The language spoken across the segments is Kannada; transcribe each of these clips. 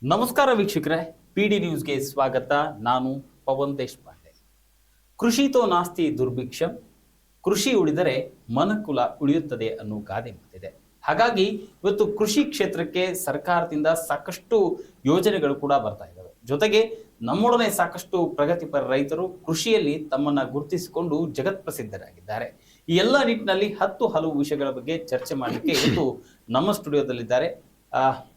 ನಮಸ್ಕಾರ ವೀಕ್ಷಕರೇ, ಪಿಡಿ ನ್ಯೂಸ್ಗೆ ಸ್ವಾಗತ. ನಾನು ಪವನ್ ದೇಶಪಾಂಡೆ. ಕೃಷಿತೋ ನಾಸ್ತಿ ದುರ್ಭಿಕ್ಷಂ, ಕೃಷಿ ಉಳಿದರೆ ಮನುಕುಲ ಉಳಿಯುತ್ತದೆ ಅನ್ನೋ ಗಾದೆ ಮಾತಿದೆ. ಹಾಗಾಗಿ ಇವತ್ತು ಕೃಷಿ ಕ್ಷೇತ್ರಕ್ಕೆ ಸರ್ಕಾರದಿಂದ ಸಾಕಷ್ಟು ಯೋಜನೆಗಳು ಕೂಡ ಬರ್ತಾ ಇದ್ದಾವೆ. ಜೊತೆಗೆ ನಮ್ಮೊಡನೆ ಸಾಕಷ್ಟು ಪ್ರಗತಿಪರ ರೈತರು ಕೃಷಿಯಲ್ಲಿ ತಮ್ಮನ್ನ ಗುರುತಿಸಿಕೊಂಡು ಜಗತ್ ಪ್ರಸಿದ್ಧರಾಗಿದ್ದಾರೆ. ಈ ಎಲ್ಲ ನಿಟ್ಟಿನಲ್ಲಿ ಹಲವು ವಿಷಯಗಳ ಬಗ್ಗೆ ಚರ್ಚೆ ಮಾಡಲಿಕ್ಕೆ ಇವತ್ತು ನಮ್ಮ ಸ್ಟುಡಿಯೋದಲ್ಲಿದ್ದಾರೆ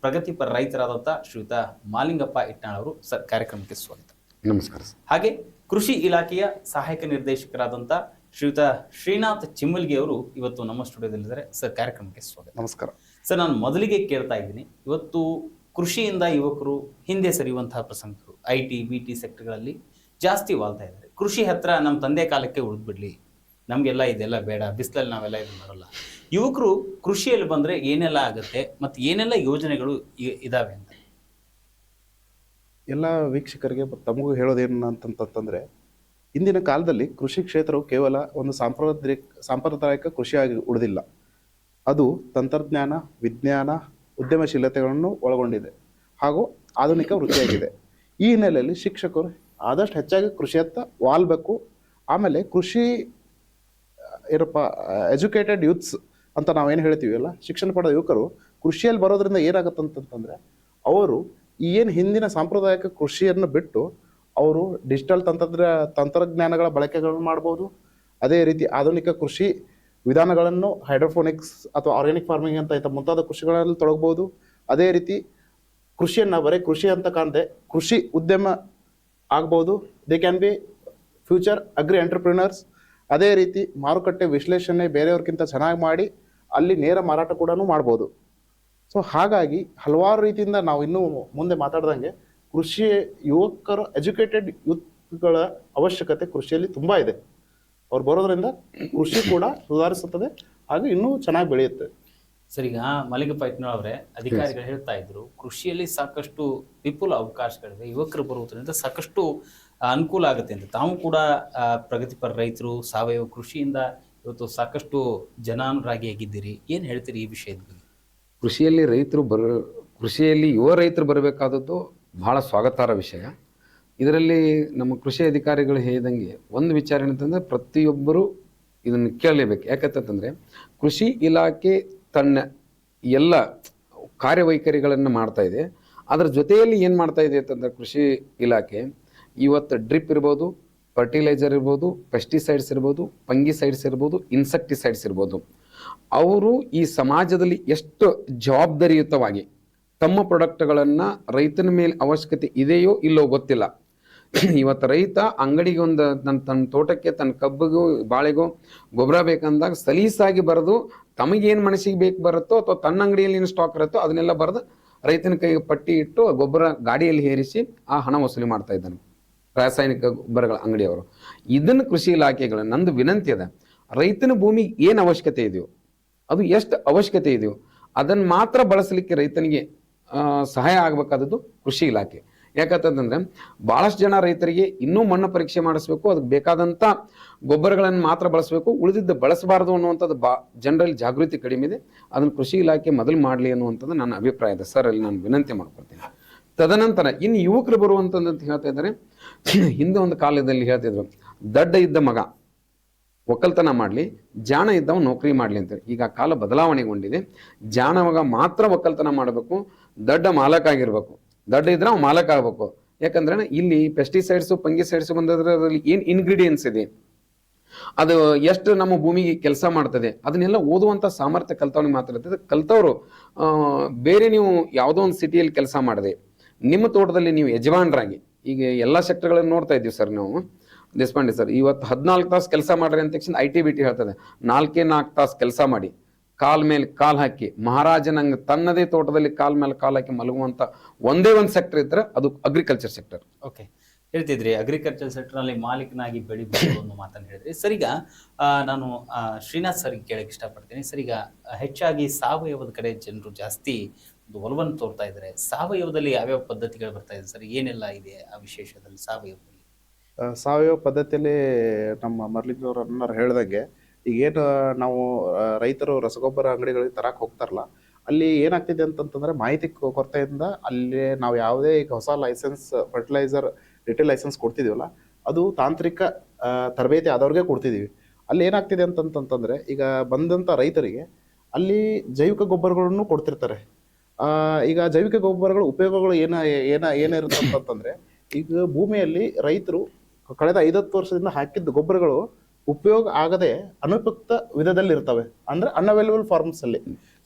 ಪ್ರಗತಿಪರ ರೈತರಾದಂಥ ಶ್ರೀಯುತ ಮಾಲಿಂಗಪ್ಪ ಇಟ್ನಾಳ್ ಅವರು. ಸರ್, ಕಾರ್ಯಕ್ರಮಕ್ಕೆ ಸ್ವಾಗತ. ನಮಸ್ಕಾರ. ಹಾಗೆ ಕೃಷಿ ಇಲಾಖೆಯ ಸಹಾಯಕ ನಿರ್ದೇಶಕರಾದಂಥ ಶ್ರೀಯುತ ಶ್ರೀನಾಥ್ ಚಿಮ್ಮಲ್ಗಿ ಅವರು ಇವತ್ತು ನಮ್ಮ ಸ್ಟುಡಿಯೋದಲ್ಲಿದ್ದಾರೆ. ಸರ್, ಕಾರ್ಯಕ್ರಮಕ್ಕೆ ಸ್ವಾಗತ. ನಮಸ್ಕಾರ ಸರ್, ನಾನು ಮೊದಲಿಗೆ ಕೇಳ್ತಾ ಇದ್ದೀನಿ, ಇವತ್ತು ಕೃಷಿಯಿಂದ ಯುವಕರು ಹಿಂದೆ ಸರಿಯುವಂತಹ ಪ್ರಸಂಗಗಳು IT, BT ಸೆಕ್ಟರ್ಗಳಲ್ಲಿ ಜಾಸ್ತಿ ವಾಲ್ತಾ ಇದ್ದಾರೆ. ಕೃಷಿ ಹತ್ರ ನಮ್ಮ ತಂದೆ ಕಾಲಕ್ಕೆ ಉಳಿದ್ಬಿಡ್ಲಿ, ನಮಗೆಲ್ಲ ಇದೆಲ್ಲ ಬೇಡ, ಬಿಸಿಲಲ್ಲಿ ನಾವೆಲ್ಲ ಇದು ಮಾಡಲ್ಲ. ಯುವಕರು ಕೃಷಿಯಲ್ಲಿ ಬಂದರೆ ಏನೆಲ್ಲ ಆಗುತ್ತೆ ಮತ್ತು ಏನೆಲ್ಲ ಯೋಜನೆಗಳು ಇದಾವೆ ಅಂತ ಎಲ್ಲ ವೀಕ್ಷಕರಿಗೆ ತಮಗೂ ಹೇಳೋದೇನು ಅಂತಂತಂದರೆ, ಇಂದಿನ ಕಾಲದಲ್ಲಿ ಕೃಷಿ ಕ್ಷೇತ್ರವು ಕೇವಲ ಒಂದು ಸಾಂಪ್ರದಾಯಿಕ ಕೃಷಿಯಾಗಿ ಉಳಿದಿಲ್ಲ. ಅದು ತಂತ್ರಜ್ಞಾನ, ವಿಜ್ಞಾನ, ಉದ್ಯಮಶೀಲತೆಗಳನ್ನು ಒಳಗೊಂಡಿದೆ ಹಾಗೂ ಆಧುನಿಕ ವೃತ್ತಿಯಾಗಿದೆ. ಈ ಹಿನ್ನೆಲೆಯಲ್ಲಿ ಶಿಕ್ಷಕರು ಆದಷ್ಟು ಹೆಚ್ಚಾಗಿ ಕೃಷಿಯತ್ತ ವಾಲ್ಬೇಕು. ಆಮೇಲೆ ಕೃಷಿ ಏನಪ್ಪ ಎಜುಕೇಟೆಡ್ ಯೂತ್ಸ್ ಅಂತ ನಾವೇನು ಹೇಳ್ತೀವಿ ಅಲ್ಲ, ಶಿಕ್ಷಣ ಪಡೆದ ಯುವಕರು ಕೃಷಿಯಲ್ಲಿ ಬರೋದ್ರಿಂದ ಏನಾಗುತ್ತಂತಂದರೆ, ಅವರು ಏನು ಹಿಂದಿನ ಸಾಂಪ್ರದಾಯಿಕ ಕೃಷಿಯನ್ನು ಬಿಟ್ಟು ಅವರು ಡಿಜಿಟಲ್ ತಂತ್ರಜ್ಞಾನಗಳ ಬಳಕೆಗಳನ್ನು ಮಾಡ್ಬೋದು. ಅದೇ ರೀತಿ ಆಧುನಿಕ ಕೃಷಿ ವಿಧಾನಗಳನ್ನು ಹೈಡ್ರೋಫೋನಿಕ್ಸ್ ಅಥವಾ ಆರ್ಗ್ಯಾನಿಕ್ ಫಾರ್ಮಿಂಗ್ ಅಂತ ಮುಂತಾದ ಕೃಷಿಗಳಲ್ಲಿ ತೊಡಗ್ಬೋದು. ಅದೇ ರೀತಿ ಕೃಷಿಯನ್ನು ಬರೀ ಕೃಷಿ ಅಂತ ಕಾಣದೆ ಕೃಷಿ ಉದ್ಯಮ ಆಗ್ಬೋದು. They can be future agri entrepreneurs. ಅದೇ ರೀತಿ ಮಾರುಕಟ್ಟೆ ವಿಶ್ಲೇಷಣೆ ಬೇರೆಯವ್ರಿಗಿಂತ ಚೆನ್ನಾಗಿ ಮಾಡಿ ಅಲ್ಲಿ ನೇರ ಮಾರಾಟ ಕೂಡ ಮಾಡ್ಬೋದು. ಸೊ ಹಾಗಾಗಿ ಹಲವಾರು ರೀತಿಯಿಂದ ನಾವು ಇನ್ನೂ ಮುಂದೆ ಮಾತಾಡ್ದಂಗೆ ಕೃಷಿ ಯುವಕರು ಎಜುಕೇಟೆಡ್ ಯೂತ್ಗಳ ಅವಶ್ಯಕತೆ ಕೃಷಿಯಲ್ಲಿ ತುಂಬ ಇದೆ. ಅವ್ರು ಬರೋದ್ರಿಂದ ಕೃಷಿ ಕೂಡ ಸುಧಾರಿಸುತ್ತದೆ ಹಾಗೂ ಇನ್ನೂ ಚೆನ್ನಾಗಿ ಬೆಳೆಯುತ್ತೆ. ಸರ್, ಈಗ ಮಾಲಿಂಗಪ್ಪ ಇಟ್ನಾಳ್ ಅವರೇ, ಅಧಿಕಾರಿಗಳು ಹೇಳ್ತಾ ಇದ್ರು ಕೃಷಿಯಲ್ಲಿ ಸಾಕಷ್ಟು ವಿಪುಲ ಅವಕಾಶಗಳಿವೆ, ಯುವಕರು ಬರುವುದರಿಂದ ಸಾಕಷ್ಟು ಅನುಕೂಲ ಆಗುತ್ತೆ ಅಂತ. ತಾವು ಕೂಡ ಪ್ರಗತಿಪರ ರೈತರು, ಸಾವಯವ ಕೃಷಿಯಿಂದ ಇವತ್ತು ಸಾಕಷ್ಟು ಜನಾನುರಾಗಿಯಾಗಿದ್ದೀರಿ. ಏನು ಹೇಳ್ತೀರಿ ಈ ವಿಷಯದ ಬಗ್ಗೆ? ಕೃಷಿಯಲ್ಲಿ ಯುವ ರೈತರು ಬರಬೇಕಾದದ್ದು ಬಹಳ ಸ್ವಾಗತಾರ್ಹ ವಿಷಯ. ಇದರಲ್ಲಿ ನಮ್ಮ ಕೃಷಿ ಅಧಿಕಾರಿಗಳು ಹೇಳಿದಂಗೆ ಒಂದು ವಿಚಾರ ಏನಂತಂದರೆ, ಪ್ರತಿಯೊಬ್ಬರು ಇದನ್ನು ಕೇಳಲೇಬೇಕು. ಯಾಕಂತಂದರೆ ಕೃಷಿ ಇಲಾಖೆ ತನ್ನ ಎಲ್ಲ ಕಾರ್ಯವೈಖರಿಗಳನ್ನು ಮಾಡ್ತಾ ಇದೆ. ಅದರ ಜೊತೆಯಲ್ಲಿ ಏನು ಮಾಡ್ತಾ ಇದೆ ಅಂತಂದರೆ, ಕೃಷಿ ಇಲಾಖೆ ಇವತ್ತು ಡ್ರಿಪ್ ಇರ್ಬೋದು, ಫರ್ಟಿಲೈಸರ್ ಇರ್ಬೋದು, ಪೆಸ್ಟಿಸೈಡ್ಸ್ ಇರ್ಬೋದು, ಫಂಗಿಸೈಡ್ಸ್ ಇರ್ಬೋದು, ಇನ್ಸೆಕ್ಟಿಸೈಡ್ಸ್ ಇರ್ಬೋದು, ಅವರು ಈ ಸಮಾಜದಲ್ಲಿ ಎಷ್ಟು ಜವಾಬ್ದಾರಿಯುತವಾಗಿ ತಮ್ಮ ಪ್ರಾಡಕ್ಟ್ಗಳನ್ನು ರೈತನ ಮೇಲೆ ಅವಶ್ಯಕತೆ ಇದೆಯೋ ಇಲ್ಲೋ ಗೊತ್ತಿಲ್ಲ. ಇವತ್ತು ರೈತ ಅಂಗಡಿಗೆ ಒಂದು ತನ್ನ ತೋಟಕ್ಕೆ, ತನ್ನ ಕಬ್ಬಿಗೂ ಬಾಳೆಗೋ ಗೊಬ್ಬರ ಬೇಕಂದಾಗ ಸಲೀಸಾಗಿ ಬರೆದು ತಮಗೇನು ಮನಸ್ಸಿಗೆ ಬೇಕು ಬರುತ್ತೋ ಅಥವಾ ತನ್ನ ಅಂಗಡಿಯಲ್ಲಿ ಏನು ಸ್ಟಾಕ್ ಇರುತ್ತೋ ಅದನ್ನೆಲ್ಲ ಬರೆದು ರೈತನ ಕೈಗೆ ಪಟ್ಟಿ ಇಟ್ಟು ಗೊಬ್ಬರ ಗಾಡಿಯಲ್ಲಿ ಹೇರಿಸಿ ಆ ಹಣ ವಸೂಲಿ ಮಾಡ್ತಾ ಇದ್ದಾನೆ ರಾಸಾಯನಿಕ ಗೊಬ್ಬರಗಳ ಅಂಗಡಿಯವರು. ಇದನ್ನು ಕೃಷಿ ಇಲಾಖೆಗಳು, ನಂದು ವಿನಂತಿ ಅದ, ರೈತನ ಭೂಮಿಗೆ ಏನು ಅವಶ್ಯಕತೆ ಇದೆಯೋ, ಅದು ಎಷ್ಟು ಅವಶ್ಯಕತೆ ಇದೆಯೋ ಅದನ್ನು ಮಾತ್ರ ಬಳಸಲಿಕ್ಕೆ ರೈತನಿಗೆ ಸಹಾಯ ಆಗಬೇಕಾದದ್ದು ಕೃಷಿ ಇಲಾಖೆ. ಯಾಕಂತಂದರೆ ಭಾಳಷ್ಟು ಜನ ರೈತರಿಗೆ ಇನ್ನೂ ಮಣ್ಣು ಪರೀಕ್ಷೆ ಮಾಡಿಸ್ಬೇಕು, ಅದಕ್ಕೆ ಬೇಕಾದಂಥ ಗೊಬ್ಬರಗಳನ್ನು ಮಾತ್ರ ಬಳಸಬೇಕು, ಉಳಿದಿದ್ದು ಬಳಸಬಾರ್ದು ಅನ್ನುವಂಥದ್ದು ಜನರಲ್ಲಿ ಜಾಗೃತಿ ಕಡಿಮೆ ಇದೆ. ಅದನ್ನು ಕೃಷಿ ಇಲಾಖೆ ಮೊದಲು ಮಾಡಲಿ ಅನ್ನುವಂಥದ್ದು ನನ್ನ ಅಭಿಪ್ರಾಯ ಇದೆ ಸರ್. ಅಲ್ಲಿ ನಾನು ವಿನಂತಿ ಮಾಡ್ಕೊಳ್ತೀನಿ. ತದನಂತರ ಇನ್ನು ಯುವಕರು ಬರುವಂಥದ್ದು ಹೇಳ್ತಾ ಇದ್ದಾರೆ, ಹಿಂದೆ ಒಂದು ಕಾಲದಲ್ಲಿ ಹೇಳ್ತಿದ್ರು, ದಡ್ಡ ಇದ್ದ ಮಗ ಒಕ್ಕಲ್ತನ ಮಾಡಲಿ, ಜಾಣ ಇದ್ದವ ನೌಕರಿ ಮಾಡಲಿ ಅಂತೇಳಿ. ಈಗ ಆ ಕಾಲ ಬದಲಾವಣೆಗೊಂಡಿದೆ. ಜಾಣ ಮಗ ಮಾತ್ರ ಒಕ್ಕಲ್ತನ ಮಾಡಬೇಕು, ದಡ್ಡ ಮಾಲಕ ಆಗಿರ್ಬೇಕು. ದಡ್ಡ ಇದ್ರೆ ಅವ ಮಾಲಕ ಆಗಬೇಕು. ಯಾಕಂದ್ರೆ ಇಲ್ಲಿ ಪೆಸ್ಟಿಸೈಡ್ಸು, ಫಂಗಿಸೈಡ್ಸು ಬಂದದ್ರಲ್ಲಿ ಏನು ಇಂಗ್ರೀಡಿಯೆಂಟ್ಸ್ ಇದೆ, ಅದು ಎಷ್ಟು ನಮ್ಮ ಭೂಮಿಗೆ ಕೆಲಸ ಮಾಡ್ತದೆ, ಅದನ್ನೆಲ್ಲ ಓದುವಂಥ ಸಾಮರ್ಥ್ಯ ಕಲ್ತವ್ನಿಗೆ ಮಾತ್ರ ಇರ್ತದೆ. ಕಲ್ತವರು ಬೇರೆ ನೀವು ಯಾವುದೋ ಒಂದು ಸಿಟಿಯಲ್ಲಿ ಕೆಲಸ ಮಾಡಿದೆ, ನಿಮ್ಮ ತೋಟದಲ್ಲಿ ನೀವು ಯಜಮಾನರಾಗಿ, ಈಗ ಎಲ್ಲ ಸೆಕ್ಟರ್ಗಳನ್ನು ನೋಡ್ತಾ ಇದ್ದೀವಿ ಸರ್ ನಾವು. ದೇಶಪಾಂಡೆ ಸರ್ ಇವತ್ತು 14 ತಾಸು ಕೆಲಸ ಮಾಡ್ರಿ ಅಂತ ತಕ್ಷಣ IT-BT ಹೇಳ್ತದೆ, 4 ತಾಸು ಕೆಲಸ ಮಾಡಿ ಕಾಲ್ ಮೇಲೆ ಕಾಲ್ ಹಾಕಿ ಮಹಾರಾಜನಂಗೆ ತನ್ನದೇ ತೋಟದಲ್ಲಿ ಕಾಲ್ ಮೇಲೆ ಕಾಲ್ ಹಾಕಿ ಮಲಗುವಂಥ ಒಂದೇ ಒಂದು ಸೆಕ್ಟರ್ ಇದ್ರೆ ಅದು ಅಗ್ರಿಕಲ್ಚರ್ ಸೆಕ್ಟರ್. ಓಕೆ, ಹೇಳ್ತಿದ್ರಿ ಅಗ್ರಿಕಲ್ಚರ್ ಸೆಕ್ಟರ್ನಲ್ಲಿ ಮಾಲೀಕನಾಗಿ ಬೆಳಿಬಹುದು ಅನ್ನೋ ಮಾತನ್ನು ಹೇಳಿದ್ರಿ. ಸರ್, ಈಗ ನಾನು ಶ್ರೀನಾಥ್ ಸರ್ಗೆ ಕೇಳಕ್ಕೆ ಇಷ್ಟಪಡ್ತೀನಿ. ಸರ್, ಈಗ ಹೆಚ್ಚಾಗಿ ಸಾವಯವದ ಕಡೆ ಜನರು ಜಾಸ್ತಿ ಒಂದು ಒಲವನ್ನು ತೋರ್ತಾ ಇದ್ದಾರೆ. ಸಾವಯವದಲ್ಲಿ ಯಾವ್ಯಾವ ಪದ್ಧತಿಗಳು ಬರ್ತಾ ಇದೆ ಸರ್? ಏನೆಲ್ಲ ಇದೆ ಆ ವಿಶೇಷದಲ್ಲಿ ಸಾವಯವದಲ್ಲಿ? ಸಾವಯವ ಪದ್ಧತಿಯಲ್ಲಿ ನಮ್ಮ ಮರ್ಲಿಂಗವ್ರು ಹೇಳ್ದಂಗೆ, ಈಗೇನು ನಾವು ರೈತರು ರಸಗೊಬ್ಬರ ಅಂಗಡಿಗಳಿಗೆ ತರಕ್ಕೆ ಹೋಗ್ತಾರಲ್ಲ, ಅಲ್ಲಿ ಏನಾಗ್ತಿದೆ ಅಂತಂತಂದ್ರೆ ಮಾಹಿತಿ ಕೊರತೆಯಿಂದ ಅಲ್ಲಿ ನಾವು ಯಾವುದೇ ಈಗ ಹೊಸ ಲೈಸೆನ್ಸ್ ಫರ್ಟಿಲೈಸರ್ ರಿಟೇಲ್ ಲೈಸೆನ್ಸ್ ಕೊಡ್ತಿದೀವಲ್ಲ ಅದು ತಾಂತ್ರಿಕ ತರಬೇತಿ ಆದವ್ರಿಗೆ ಕೊಡ್ತಿದೀವಿ. ಅಲ್ಲಿ ಏನಾಗ್ತಿದೆ ಅಂತಂತಂದ್ರೆ ಈಗ ಬಂದಂಥ ರೈತರಿಗೆ ಅಲ್ಲಿ ಜೈವಿಕ ಗೊಬ್ಬರಗಳನ್ನು ಕೊಡ್ತಿರ್ತಾರೆ. ಈಗ ಜೈವಿಕ ಗೊಬ್ಬರಗಳ ಉಪಯೋಗಗಳು ಏನಿರುತ್ತೆ ಅಂತಂತಂದ್ರೆ ಈಗ ಭೂಮಿಯಲ್ಲಿ ರೈತರು ಕಳೆದ 50 ವರ್ಷದಿಂದ ಹಾಕಿದ್ದ ಗೊಬ್ಬರಗಳು ಉಪಯೋಗ ಆಗದೆ ಅನುಪಯುಕ್ತ ವಿಧದಲ್ಲಿ ಇರ್ತವೆ, ಅಂದ್ರೆ ಅನ್ಅವೈಲಬಲ್ ಫಾರ್ಮ್ಸ್ ಅಲ್ಲಿ.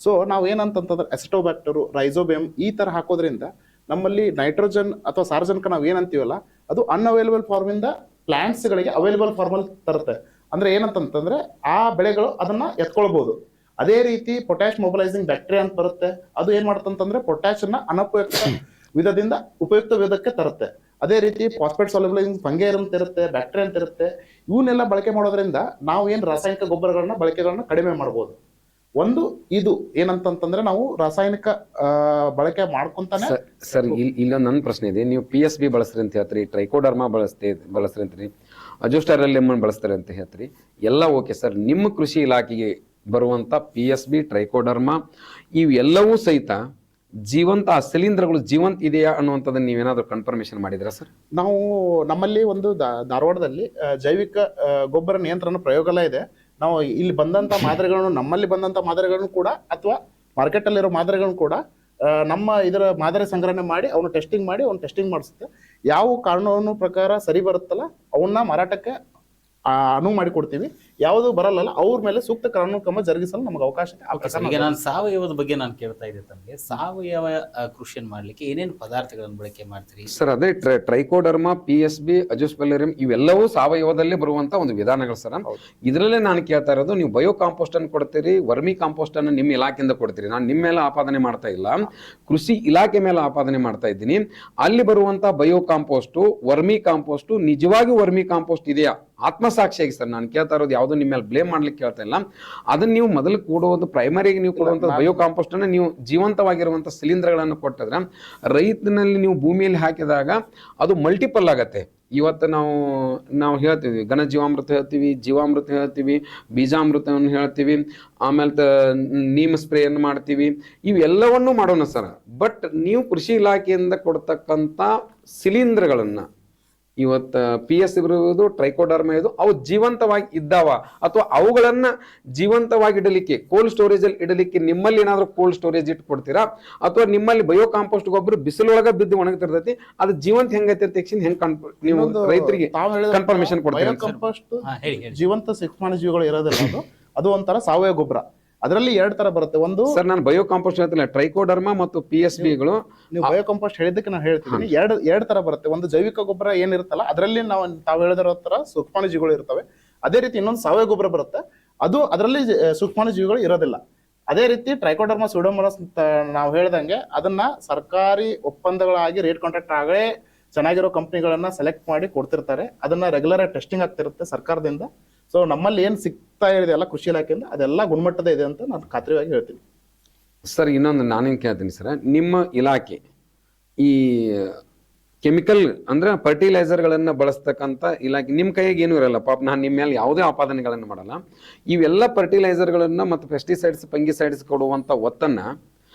ಸೊ ನಾವು ಏನಂತಂತಂದ್ರೆ ಅಸಿಟೋಬ್ಯಾಕ್ಟರ್, ರೈಸೋಬಿಯಂ ಈ ತರ ಹಾಕೋದ್ರಿಂದ ನಮ್ಮಲ್ಲಿ ನೈಟ್ರೋಜನ್ ಅಥವಾ ಸಾರಜನಕ ನಾವು ಏನಂತೀವಲ್ಲ ಅದು ಅನ್ಅವೈಲಬಲ್ ಫಾರ್ಮ್ ಇಂದ ಪ್ಲಾಂಟ್ಸ್ ಗಳಿಗೆ ಅವೈಲಬಲ್ ಫಾರ್ಮ್ ಅಲ್ಲಿ ತರುತ್ತೆ. ಅಂದ್ರೆ ಏನಂತಂತಂದ್ರೆ ಆ ಬೆಳೆಗಳು ಅದನ್ನ ಎತ್ಕೊಳ್ಬಹುದು. ಅದೇ ರೀತಿ ಪೊಟ್ಯಾಶ್ ಮೊಬಿಲೈಸಿಂಗ್ ಬ್ಯಾಕ್ಟೀರಿಯಾ ಅಂತ ಬರುತ್ತೆ, ಅದು ಏನ್ ಮಾಡುತ್ತಂತಂದ್ರೆ ಪೊಟ್ಯಾಶ್ ಅನ್ನ ಅನುಪಯುಕ್ತ ವಿಧದಿಂದ ಉಪಯುಕ್ತ ವಿಧಕ್ಕೆ ತರುತ್ತೆ. ಅದೇ ರೀತಿ ಫಾಸ್ಫೇಟ್ ಸಾಲ್ಯುಬಲೈಸಿಂಗ್ ಫಂಗೈರ್ ಅಂತ ಇರುತ್ತೆ, ಬ್ಯಾಕ್ಟೀರಿಯಾ ಅಂತ ಇರುತ್ತೆ. ಇವನ್ನೆಲ್ಲ ಬಳಕೆ ಮಾಡೋದ್ರಿಂದ ನಾವು ಏನ್ ರಾಸಾಯನಿಕ ಗೊಬ್ಬರಗಳನ್ನ ಬಳಕೆಗಳನ್ನ ಕಡಿಮೆ ಮಾಡಬಹುದು. ಒಂದು ಇದು ಏನಂತಂತಂದ್ರೆ ನಾವು ರಾಸಾಯನಿಕ ಬಳಕೆ ಮಾಡ್ಕೊಂತಾನೆ. ಸರ್ ಇಲ್ಲೊಂದು ನನ್ನ ಪ್ರಶ್ನೆ ಇದೆ. ನೀವು PSB ಬಳಸ್ರಿ ಅಂತ ಹೇಳ್ತೀರಿ, ಟ್ರೈಕೋಡರ್ಮಾ ಬಳಸ್ರಿ ಅಂತೀರಿ, ಅಜೋಸ್ಟರಲ್ಲಿಯಮ್ ಬಳಸ್ತಾರೆ ಅಂತ ಹೇಳ್ತೀರಿ, ಎಲ್ಲ ಓಕೆ ಸರ್. ನಿಮ್ಮ ಕೃಷಿ ಇಲಾಖೆಗೆ ಬರುವಂತ PSB, ಟ್ರೈಕೋಡರ್ಮಾ ಇವೆಲ್ಲವೂ ಸಹಿತ ಜೀವಂತ ಶಿಲೀಂಧ್ರಗಳು ಜೀವಂತ ಇದೆಯಾ ಅನ್ನುವಂಥದ್ದನ್ನ ನೀವೇನಾದ್ರೂ ಕನ್ಫರ್ಮೇಶನ್ ಮಾಡಿದ್ರಾ ಸರ್? ನಾವು ನಮ್ಮಲ್ಲಿ ಒಂದು ಧಾರವಾಡದಲ್ಲಿ ಜೈವಿಕ ಗೊಬ್ಬರ ನಿಯಂತ್ರಣ ಪ್ರಯೋಗಾಲಯ ಇದೆ. ನಾವು ಇಲ್ಲಿ ಬಂದಂತ ಮಾದರಿಗಳನ್ನು, ನಮ್ಮಲ್ಲಿ ಬಂದಂತ ಮಾದರಿಗಳನ್ನು ಕೂಡ ಅಥವಾ ಮಾರ್ಕೆಟ್ ಅಲ್ಲಿರೋ ಮಾದರಿಗಳನ್ನು ಕೂಡ ನಮ್ಮ ಇದರ ಮಾದರಿ ಸಂಗ್ರಹಣೆ ಮಾಡಿ ಅವನು ಟೆಸ್ಟಿಂಗ್ ಮಾಡಿಸುತ್ತೆ. ಯಾವ ಕಾನೂನು ಪ್ರಕಾರ ಸರಿ ಬರುತ್ತಲ್ಲ ಅವನ್ನ ಮಾರಾಟಕ್ಕೆ ಅನುವು ಮಾಡಿ ಕೊಡ್ತೀವಿ. ಯಾವುದು ಬರಲ್ಲ ಅವ್ರ ಮೇಲೆ ಸೂಕ್ತ ಕಾನೂನು ಕ್ರಮ ಜರುಗಿಸಲು ನಮಗೆ ಅವಕಾಶ. ಈಗ ನಾನು ಸಾವಯವದ ಬಗ್ಗೆ ನಾನು ಕೇಳ್ತಾ ಇದ್ದೆ ತಮಗೆ, ಸಾವಯವ ಕೃಷಿಯನ್ನು ಮಾಡ್ಲಿಕ್ಕೆ ಏನೇನು ಪದಾರ್ಥಗಳನ್ನು ಬಳಕೆ ಮಾಡ್ತೀರಿ ಸರ್? ಅದೇ ಟ್ರೈಕೋಡರ್ಮಾ, PSB, ಅಜೋಸ್ಪೆಲ್ಲರಿಯಂ ಇವೆಲ್ಲವೂ ಸಾವಯವದಲ್ಲೇ ಬರುವಂತ ಒಂದು ವಿಧಾನಗಳು ಸರ್. ಇದರಲ್ಲೇ ನಾನು ಕೇಳ್ತಾ ಇರೋದು, ನೀವು ಬಯೋ ಕಾಂಪೋಸ್ಟ್ ಅನ್ನು ಕೊಡ್ತೀರಿ, ವರ್ಮಿ ಕಾಂಪೋಸ್ಟ್ ಅನ್ನು ನಿಮ್ಮ ಇಲಾಖೆಯಿಂದ ಕೊಡ್ತೀರಿ. ನಾನು ನಿಮ್ಮ ಮೇಲೆ ಆಪಾದನೆ ಮಾಡ್ತಾ ಇಲ್ಲ, ಕೃಷಿ ಇಲಾಖೆ ಮೇಲೆ ಆಪಾದನೆ ಮಾಡ್ತಾ ಇದ್ದೀನಿ. ಅಲ್ಲಿ ಬರುವಂತ ಬಯೋ ಕಾಂಪೋಸ್ಟ್, ವರ್ಮಿ ಕಾಂಪೋಸ್ಟ್ ನಿಜವಾಗಿ ವರ್ಮಿ ಕಾಂಪೋಸ್ಟ್ ಇದೆಯಾ? ಆತ್ಮಸಾಕ್ಷಿಯಾಗಿ ಸರ್ ನಾನು ಕೇಳ್ತಾ ಇರೋದು, ಯಾವುದು ನಿಮ್ಮ ಮೇಲೆ ಬ್ಲೇಮ್ ಮಾಡ್ಲಿಕ್ಕೆ ಕೇಳ್ತಾ ಇಲ್ಲ. ಅದನ್ನ ನೀವು ಮೊದಲು ಕೊಡುವುದು ಪ್ರೈಮರಿಗೆ ನೀವು ಕೊಡುವಂತ ಬಯೋ ಕಾಂಪೋಸ್ಟ್ ಅನ್ನ ನೀವು ಜೀವಂತವಾಗಿರುವಂತ ಶಿಲೀಂಧ್ರಗಳನ್ನು ಕೊಟ್ಟಿದ್ರೆ ರೈತನಲ್ಲಿ ನೀವು ಭೂಮಿಯಲ್ಲಿ ಹಾಕಿದಾಗ ಅದು ಮಲ್ಟಿಪಲ್ ಆಗತ್ತೆ. ಇವತ್ತು ನಾವು ಹೇಳ್ತೀವಿ ಘನಜೀವಾಮೃತ ಹೇಳ್ತೀವಿ, ಜೀವಾಮೃತ ಹೇಳ್ತೀವಿ, ಬೀಜಾಮೃತವನ್ನು ಹೇಳ್ತೀವಿ, ಆಮೇಲೆ ನೀಮ್ ಸ್ಪ್ರೇಯನ್ನು ಮಾಡ್ತೀವಿ, ಇವೆಲ್ಲವನ್ನೂ ಮಾಡೋಣ ಸರ್. ಬಟ್ ನೀವು ಕೃಷಿ ಇಲಾಖೆಯಿಂದ ಕೊಡ್ತಕ್ಕಂಥ ಶಿಲೀಂಧ್ರಗಳನ್ನ ಇವತ್ತು PSB ಇರುವುದು, ಟ್ರೈಕೋಡರ್ಮಾ ಇದು, ಅವು ಜೀವಂತವಾಗಿ ಇದ್ದಾವ ಅಥವಾ ಅವುಗಳನ್ನ ಜೀವಂತವಾಗಿ ಇಡಲಿಕ್ಕೆ ಕೋಲ್ಡ್ ಸ್ಟೋರೇಜ್ ಅಲ್ಲಿ ಇಡಲಿಕ್ಕೆ ನಿಮ್ಮಲ್ಲಿ ಏನಾದ್ರೂ ಕೋಲ್ಡ್ ಸ್ಟೋರೇಜ್ ಇಟ್ಟು ಕೊಡ್ತೀರಾ? ಅಥವಾ ನಿಮ್ಮಲ್ಲಿ ಬಯೋ ಕಾಂಪೋಸ್ಟ್ ಗೊಬ್ಬರ ಬಿಸಿಲೊಳಗ ಬಿದ್ದು ಒಣಗ್ತಿರ್ತೈತಿ, ಅದು ಜೀವಂತ ಹೆಂಗೈತಿ ಹೆಂಗ್ ನೀವು ರೈತರಿಗೆ ಕನ್ಫರ್ಮೇಶನ್ ಕೊಡ್ತೀರಾ? ಕಾಂಪೋಸ್ಟ್ ಜೀವಂತ ಸೂಕ್ಷ್ಮಾಣುಜೀವಿಗಳು ಇರೋದಿಲ್ಲ, ಅದು ಒಂಥರ ಸಾವಯವ ಗೊಬ್ಬರ. ಅದರಲ್ಲಿ 2 ತರ ಬರುತ್ತೆ. ಒಂದು ಸರ್, ನಾನು ಬಯೋ ಕಾಂಪೋಸ್ಟ್ ಹೇಳ್ತಿಲ್ಲ, ಟ್ರೈಕೋಡರ್ಮಾ ಮತ್ತು PSBಗಳು. ನೀವು ಬಯೋ ಕಾಂಪೋಸ್ಟ್ ಹೇಳಿದ್ದಕ್ಕೆ ನಾನು ಹೇಳ್ತೀನಿ, ಎರಡು ತರ ಬರುತ್ತೆ. ಒಂದು ಜೈವಿಕ ಗೊಬ್ಬರ ಏನಿರುತ್ತಲ್ಲ ಅದರಲ್ಲಿ ತಾವು ಹೇಳಿದಿರೋ ತರ ಸೂಕ್ಷ್ಮಾಣುಜೀವಿಗಳು ಇರ್ತವೆ. ಅದೇ ರೀತಿ ಇನ್ನೊಂದು ಸಾವಯವ ಗೊಬ್ಬರ ಬರುತ್ತೆ, ಅದರಲ್ಲಿ ಸೂಕ್ಷ್ಮಾಣುಜೀವಿಗಳು ಇರೋದಿಲ್ಲ. ಅದೇ ರೀತಿ ಟ್ರೈಕೋಡರ್ಮಾ ಸೂಡೋಮೋನಾಸ್ ನಾವು ಹೇಳ್ದಂಗೆ ಅದನ್ನ ಸರ್ಕಾರಿ ಒಪ್ಪಂದಗಳಾಗಿ ರೇಟ್ ಕಾಂಟ್ರಾಕ್ಟ್ ಆಗೇ ಚೆನ್ನಾಗಿರೋ ಕಂಪ್ನಿಗಳನ್ನ ಸೆಲೆಕ್ಟ್ ಮಾಡಿ ಕೊಡ್ತಿರ್ತಾರೆ. ಅದನ್ನ ರೆಗ್ಯುಲರ್ ಟೆಸ್ಟಿಂಗ್ ಆಗ್ತಿರುತ್ತೆ ಸರ್ಕಾರದಿಂದ. ಸೊ ನಮ್ಮಲ್ಲಿ ಏನ್ ಸಿಗ್ತಾ ಇದೆಯಲ್ಲ ಕೃಷಿ ಇಲಾಖೆಯಿಂದ ಅದೆಲ್ಲ ಗುಣಮಟ್ಟದ ಇದೆ ಅಂತ ನಾನು ಖಾತ್ರಿಯಾಗಿ ಹೇಳ್ತೀನಿ ಸರ್. ಇನ್ನೊಂದು ನಾನೇನು ಕೇಳ್ತೀನಿ ಸರ್, ನಿಮ್ಮ ಇಲಾಖೆ ಈ ಕೆಮಿಕಲ್ ಅಂದ್ರೆ ಫರ್ಟಿಲೈಸರ್ಗಳನ್ನ ಬಳಸ್ತಕ್ಕಂಥ ಇಲಾಖೆ ನಿಮ್ಮ ಕೈಯಾಗ ಏನೂ ಇರಲ್ಲ ಪಾಪ. ನಾನು ನಿಮ್ಮ ಮೇಲೆ ಯಾವುದೇ ಆಪಾದನೆಗಳನ್ನು ಮಾಡಲ್ಲ. ಇವೆಲ್ಲ ಫರ್ಟಿಲೈಸರ್ಗಳನ್ನ ಮತ್ತು ಪೆಸ್ಟಿಸೈಡ್ಸ್, ಫಂಗಿಸೈಡ್ಸ್ ಕೊಡುವಂಥ ಒತ್ತನ್ನ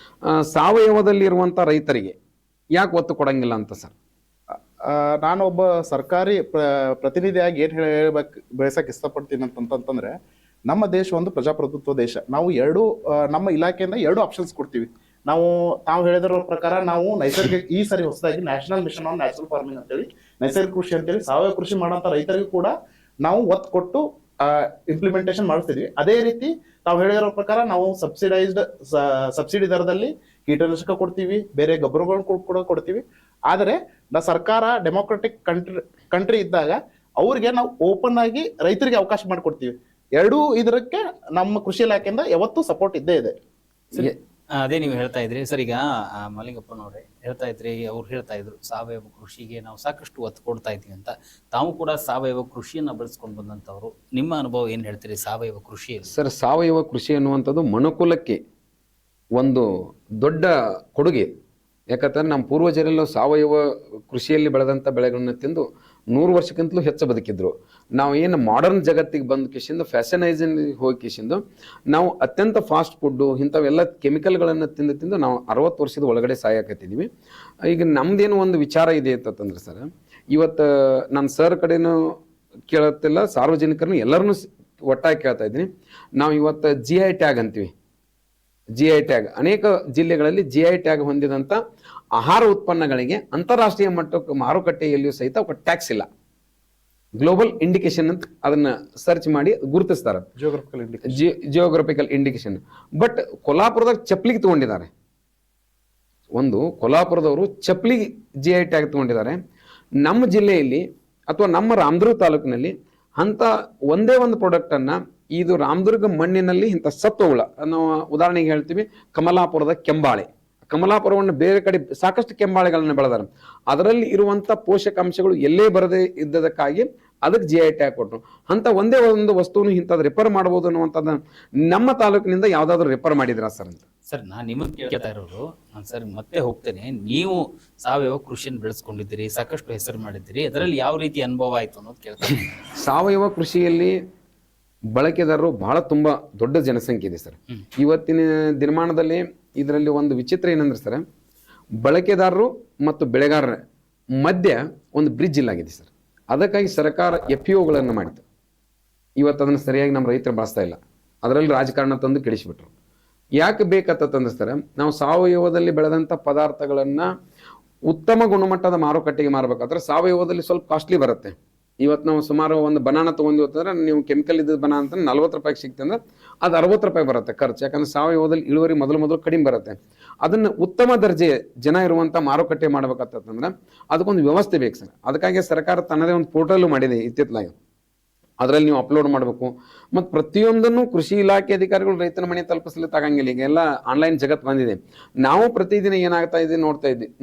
ಸಾವಯವದಲ್ಲಿರುವಂಥ ರೈತರಿಗೆ ಯಾಕೆ ಒತ್ತು ಕೊಡಂಗಿಲ್ಲ ಅಂತ ಸರ್? ನಾನು ಒಬ್ಬ ಸರ್ಕಾರಿ ಪ್ರತಿನಿಧಿಯಾಗಿ ಏನ್ ಬೆಳೆಸಕ್ ಇಷ್ಟಪಡ್ತೀನಿ ಅಂತಂದ್ರೆ, ನಮ್ಮ ದೇಶ ಒಂದು ಪ್ರಜಾಪ್ರಭುತ್ವ ದೇಶ. ನಾವು ನಮ್ಮ ಇಲಾಖೆಯಿಂದ 2 ಆಪ್ಷನ್ಸ್ ಕೊಡ್ತೀವಿ. ತಾವು ಹೇಳಿದಿರೋ ಪ್ರಕಾರ ನಾವು ನೈಸರ್ಗಿಕ ಈ ಸರಿ ಹೊಸದಾಗಿ national mission on natural farming ಅಂತೇಳಿ ನೈಸರ್ಗಿಕ ಕೃಷಿ ಅಂತೇಳಿ ಸಾವಯವ ಕೃಷಿ ಮಾಡೋಂಥ ರೈತರಿಗೂ ಕೂಡ ನಾವು ಒತ್ತು ಕೊಟ್ಟು ಇಂಪ್ಲಿಮೆಂಟೇಷನ್ ಮಾಡ್ತಿದ್ವಿ. ಅದೇ ರೀತಿ ತಾವು ಹೇಳಿರೋ ಪ್ರಕಾರ ನಾವು ಸಬ್ಸಿಡಿ ದರದಲ್ಲಿ ಕೀಟನಾಶಕ ಕೊಡ್ತೀವಿ, ಬೇರೆ ಗೊಬ್ಬರಗಳನ್ನು ಕೂಡ ಕೊಡ್ತೀವಿ. ಆದರೆ ಸರ್ಕಾರ ಡೆಮೋಕ್ರೆಟಿಕ್ ಕಂಟ್ರಿ ಇದ್ದಾಗ ಅವ್ರಿಗೆ ನಾವು ಓಪನ್ ಆಗಿ ರೈತರಿಗೆ ಅವಕಾಶ ಮಾಡಿಕೊಡ್ತೀವಿ. 2 ಇದಕ್ಕೆ ನಮ್ಮ ಕೃಷಿ ಇಲಾಖೆಯಿಂದ ಯಾವತ್ತೂ ಸಪೋರ್ಟ್ ಇದ್ದೇ ಇದೆ. ಅದೇ ನೀವು ಹೇಳ್ತಾ ಇದ್ರಿ ಸರ್. ಈಗ ಮಲ್ಲಿಂಗಪ್ಪನವ್ರೆ ಹೇಳ್ತಾ ಇದ್ರಿ, ಅವ್ರು ಹೇಳ್ತಾ ಇದ್ರು ಸಾವಯವ ಕೃಷಿಗೆ ನಾವು ಸಾಕಷ್ಟು ಒತ್ತು ಕೊಡ್ತಾ ಇದ್ದೀವಿ ಅಂತ. ತಾವು ಕೂಡ ಸಾವಯವ ಕೃಷಿಯನ್ನ ಬೆಳೆಸ್ಕೊಂಡು ಬಂದಂಥವ್ರು, ನಿಮ್ಮ ಅನುಭವ ಏನ್ ಹೇಳ್ತೀರಿ ಸಾವಯವ ಕೃಷಿ? ಸರ್, ಸಾವಯವ ಕೃಷಿ ಅನ್ನುವಂಥದ್ದು ಮನುಕುಲಕ್ಕೆ ಒಂದು ದೊಡ್ಡ ಕೊಡುಗೆ. ಯಾಕಂತಂದ್ರೆ ನಮ್ಮ ಪೂರ್ವಜರೆಲ್ಲ ಸಾವಯವ ಕೃಷಿಯಲ್ಲಿ ಬೆಳೆದಂಥ ಬೆಳೆಗಳನ್ನ ತಿಂದು 100 ವರ್ಷಕ್ಕಿಂತಲೂ ಹೆಚ್ಚು ಬದುಕಿದ್ರು. ನಾವು ಏನು ಮಾಡರ್ನ್ ಜಗತ್ತಿಗೆ ಬಂದ ಕಿಶಿಂದ ಫ್ಯಾಷನೈಸನ್ ಹೋಗಿ ಕಿಶಿಂದು ನಾವು ಅತ್ಯಂತ ಫಾಸ್ಟ್ ಫುಡ್ಡು ಇಂಥವೆಲ್ಲ ಕೆಮಿಕಲ್ಗಳನ್ನು ತಿಂದು ನಾವು 60 ವರ್ಷದ ಒಳಗಡೆ ಸಾಯಕತ್ತಿದ್ದೀವಿ. ಈಗ ನಮ್ದೇನು ಒಂದು ವಿಚಾರ ಇದೆ ಅಂತಂದ್ರೆ ಸರ್, ಇವತ್ತು ನಾನು ಸರ್ ಕಡೆನೂ ಕೇಳುತ್ತಿಲ್ಲ, ಸಾರ್ವಜನಿಕರನ್ನು ಎಲ್ಲರನ್ನೂ ಒಟ್ಟಾಗಿ ಕೇಳ್ತಾ ಇದ್ದೀನಿ. ನಾವು ಇವತ್ತು GI ಟ್ಯಾಗ್ ಅಂತೀವಿ. GI ಟ್ಯಾಗ್ ಅನೇಕ ಜಿಲ್ಲೆಗಳಲ್ಲಿ GI ಟ್ಯಾಗ್ ಹೊಂದಿದಂಥ ಆಹಾರ ಉತ್ಪನ್ನಗಳಿಗೆ ಅಂತಾರಾಷ್ಟ್ರೀಯ ಮಟ್ಟಕ್ಕೆ ಮಾರುಕಟ್ಟೆಯಲ್ಲಿಯೂ ಸಹಿತ ಅವಕ್ಕೆ ಟ್ಯಾಕ್ಸ್ ಇಲ್ಲ. ಗ್ಲೋಬಲ್ ಇಂಡಿಕೇಶನ್ ಅಂತ ಅದನ್ನ ಸರ್ಚ್ ಮಾಡಿ ಗುರುತಿಸ್ತಾರೆ, ಜಿಯೋಗ್ರಫಿಕಲ್ ಇಂಡಿಕೇಶನ್. ಬಟ್ ಕೊಲ್ಹಾಪುರದಾಗ ಚಪ್ಪಲಿಗೆ ತಗೊಂಡಿದ್ದಾರೆ. ಒಂದು ಕೊಲ್ಹಾಪುರದವರು ಚಪ್ಪಲಿಗೆ GI ಟ್ಯಾಗ್ ತಗೊಂಡಿದ್ದಾರೆ. ನಮ್ಮ ಜಿಲ್ಲೆಯಲ್ಲಿ ಅಥವಾ ನಮ್ಮ ರಾಮದುರ್ಗ ತಾಲೂಕಿನಲ್ಲಿ ಅಂತ ಒಂದೇ ಒಂದು ಪ್ರಾಡಕ್ಟನ್ನು, ಇದು ರಾಮದುರ್ಗ ಮಣ್ಣಿನಲ್ಲಿ ಇಂಥ ಸತ್ವಗಳ ನಾವು ಉದಾಹರಣೆಗೆ ಹೇಳ್ತೀವಿ, ಕಮಲಾಪುರದ ಕೆಂಬಾಳೆ. ಕಮಲಾಪುರವನ್ನು ಬೇರೆ ಕಡೆ ಸಾಕಷ್ಟು ಕೆಂಬಾಳೆಗಳನ್ನ ಬೆಳೆದಾರೆ. ಅದರಲ್ಲಿ ಇರುವಂಥ ಪೋಷಕಾಂಶಗಳು ಎಲ್ಲೇ ಬರದೇ ಇದ್ದದಕ್ಕಾಗಿ ಅದಕ್ಕೆ GI ಟ್ಯಾಗ್ ಕೊಟ್ಟರು. ಅಂತ ಒಂದೇ ಒಂದು ವಸ್ತುವನ್ನು ಇಂಥದ್ದು ರಿಪೇರ್ ಮಾಡ್ಬೋದು ಅನ್ನುವಂಥದ್ದು ನಮ್ಮ ತಾಲೂಕಿನಿಂದ ಯಾವುದಾದ್ರೂ ರಿಪೇರ್ ಮಾಡಿದ್ರಾ ಸರ್ ಅಂತ? ಸರ್, ನಾನು ನಿಮಗೆ ಕೇಳ್ತಾ ಇರೋದು, ನಾನು ಸರ್ ಮತ್ತೆ ಹೋಗ್ತೇನೆ. ನೀವು ಸಾವಯವ ಕೃಷಿಯನ್ನು ಬೆಳೆಸ್ಕೊಂಡಿದ್ದೀರಿ, ಸಾಕಷ್ಟು ಹೆಸರು ಮಾಡಿದ್ದೀರಿ, ಅದರಲ್ಲಿ ಯಾವ ರೀತಿ ಅನುಭವ ಆಯ್ತು ಅನ್ನೋದು ಕೇಳ್ತೇನೆ. ಸಾವಯವ ಕೃಷಿಯಲ್ಲಿ ಬಳಕೆದಾರರು ಬಹಳ ತುಂಬಾ ದೊಡ್ಡ ಜನಸಂಖ್ಯೆ ಇದೆ ಸರ್. ಇವತ್ತಿನ ದಿನಮಾನದಲ್ಲಿ ಇದರಲ್ಲಿ ಒಂದು ವಿಚಿತ್ರ ಏನಂದ್ರೆ ಸರ್, ಬಳಕೆದಾರರು ಮತ್ತು ಬೆಳೆಗಾರರ ಮಧ್ಯ ಒಂದು ಬ್ರಿಡ್ಜ್ ಇಲ್ಲಾಗಿದೆ ಸರ್. ಅದಕ್ಕಾಗಿ ಸರ್ಕಾರ FPOಗಳನ್ನು ಮಾಡಿತು. ಇವತ್ತು ಅದನ್ನು ಸರಿಯಾಗಿ ನಮ್ಮ ರೈತರು ಬಳಸ್ತಾ ಇಲ್ಲ. ಅದರಲ್ಲಿ ರಾಜಕಾರಣ ತಂದು ಕೆಡಿಸಿಬಿಟ್ರು. ಯಾಕೆ ಬೇಕಂತಂದ್ರೆ ಸರ್, ನಾವು ಸಾವಯವದಲ್ಲಿ ಬೆಳೆದಂಥ ಪದಾರ್ಥಗಳನ್ನು ಉತ್ತಮ ಗುಣಮಟ್ಟದ ಮಾರುಕಟ್ಟೆಗೆ ಮಾರಬೇಕಾದ್ರೆ ಸಾವಯವದಲ್ಲಿ ಸ್ವಲ್ಪ ಕಾಸ್ಟ್ಲಿ ಬರುತ್ತೆ. ಇವತ್ತು ನಾವು ಸುಮಾರು ಒಂದು ಬನಾನ ತೊಗೊಂಡು ಅಂತಂದ್ರೆ, ನೀವು ಕೆಮಿಕಲ್ ಇದ್ದ ಬನಾನ ಅಂತ 40 ರೂಪಾಯಿಗೆ ಸಿಗ್ತದೆ ಅಂದ್ರೆ ಅದು 60 ರೂಪಾಯಿ ಬರುತ್ತೆ ಖರ್ಚು. ಯಾಕಂದ್ರೆ ಸಾವಯವದಲ್ಲಿ ಇಳುವರಿ ಮೊದಲು ಕಡಿಮೆ ಬರುತ್ತೆ. ಅದನ್ನು ಉತ್ತಮ ದರ್ಜೆ ಜನ ಇರುವಂಥ ಮಾರುಕಟ್ಟೆ ಮಾಡ್ಬೇಕಂತಂದ್ರೆ ಅದಕ್ಕೊಂದು ವ್ಯವಸ್ಥೆ ಬೇಕು ಸರ್. ಅದಕ್ಕಾಗಿ ಸರ್ಕಾರ ತನ್ನದೇ ಒಂದು ಪೋರ್ಟಲ್ ಮಾಡಿದೆ ಇತ್ತಿತ್ತಲಾಗಿ. ಅದರಲ್ಲಿ ನೀವು ಅಪ್ಲೋಡ್ ಮಾಡಬೇಕು. ಮತ್ತು ಪ್ರತಿಯೊಂದನ್ನು ಕೃಷಿ ಇಲಾಖೆ ಅಧಿಕಾರಿಗಳು ರೈತನ ಮನೆ ತಲುಪಿಸಲಿಕ್ಕೆ ಆಗಂಗಿಲ್ಲ. ಈಗ ಎಲ್ಲ ಆನ್ಲೈನ್ ಜಗತ್ತು ಬಂದಿದೆ. ನಾವು ಪ್ರತಿದಿನ ಏನಾಗ್ತಾ ಇದೆ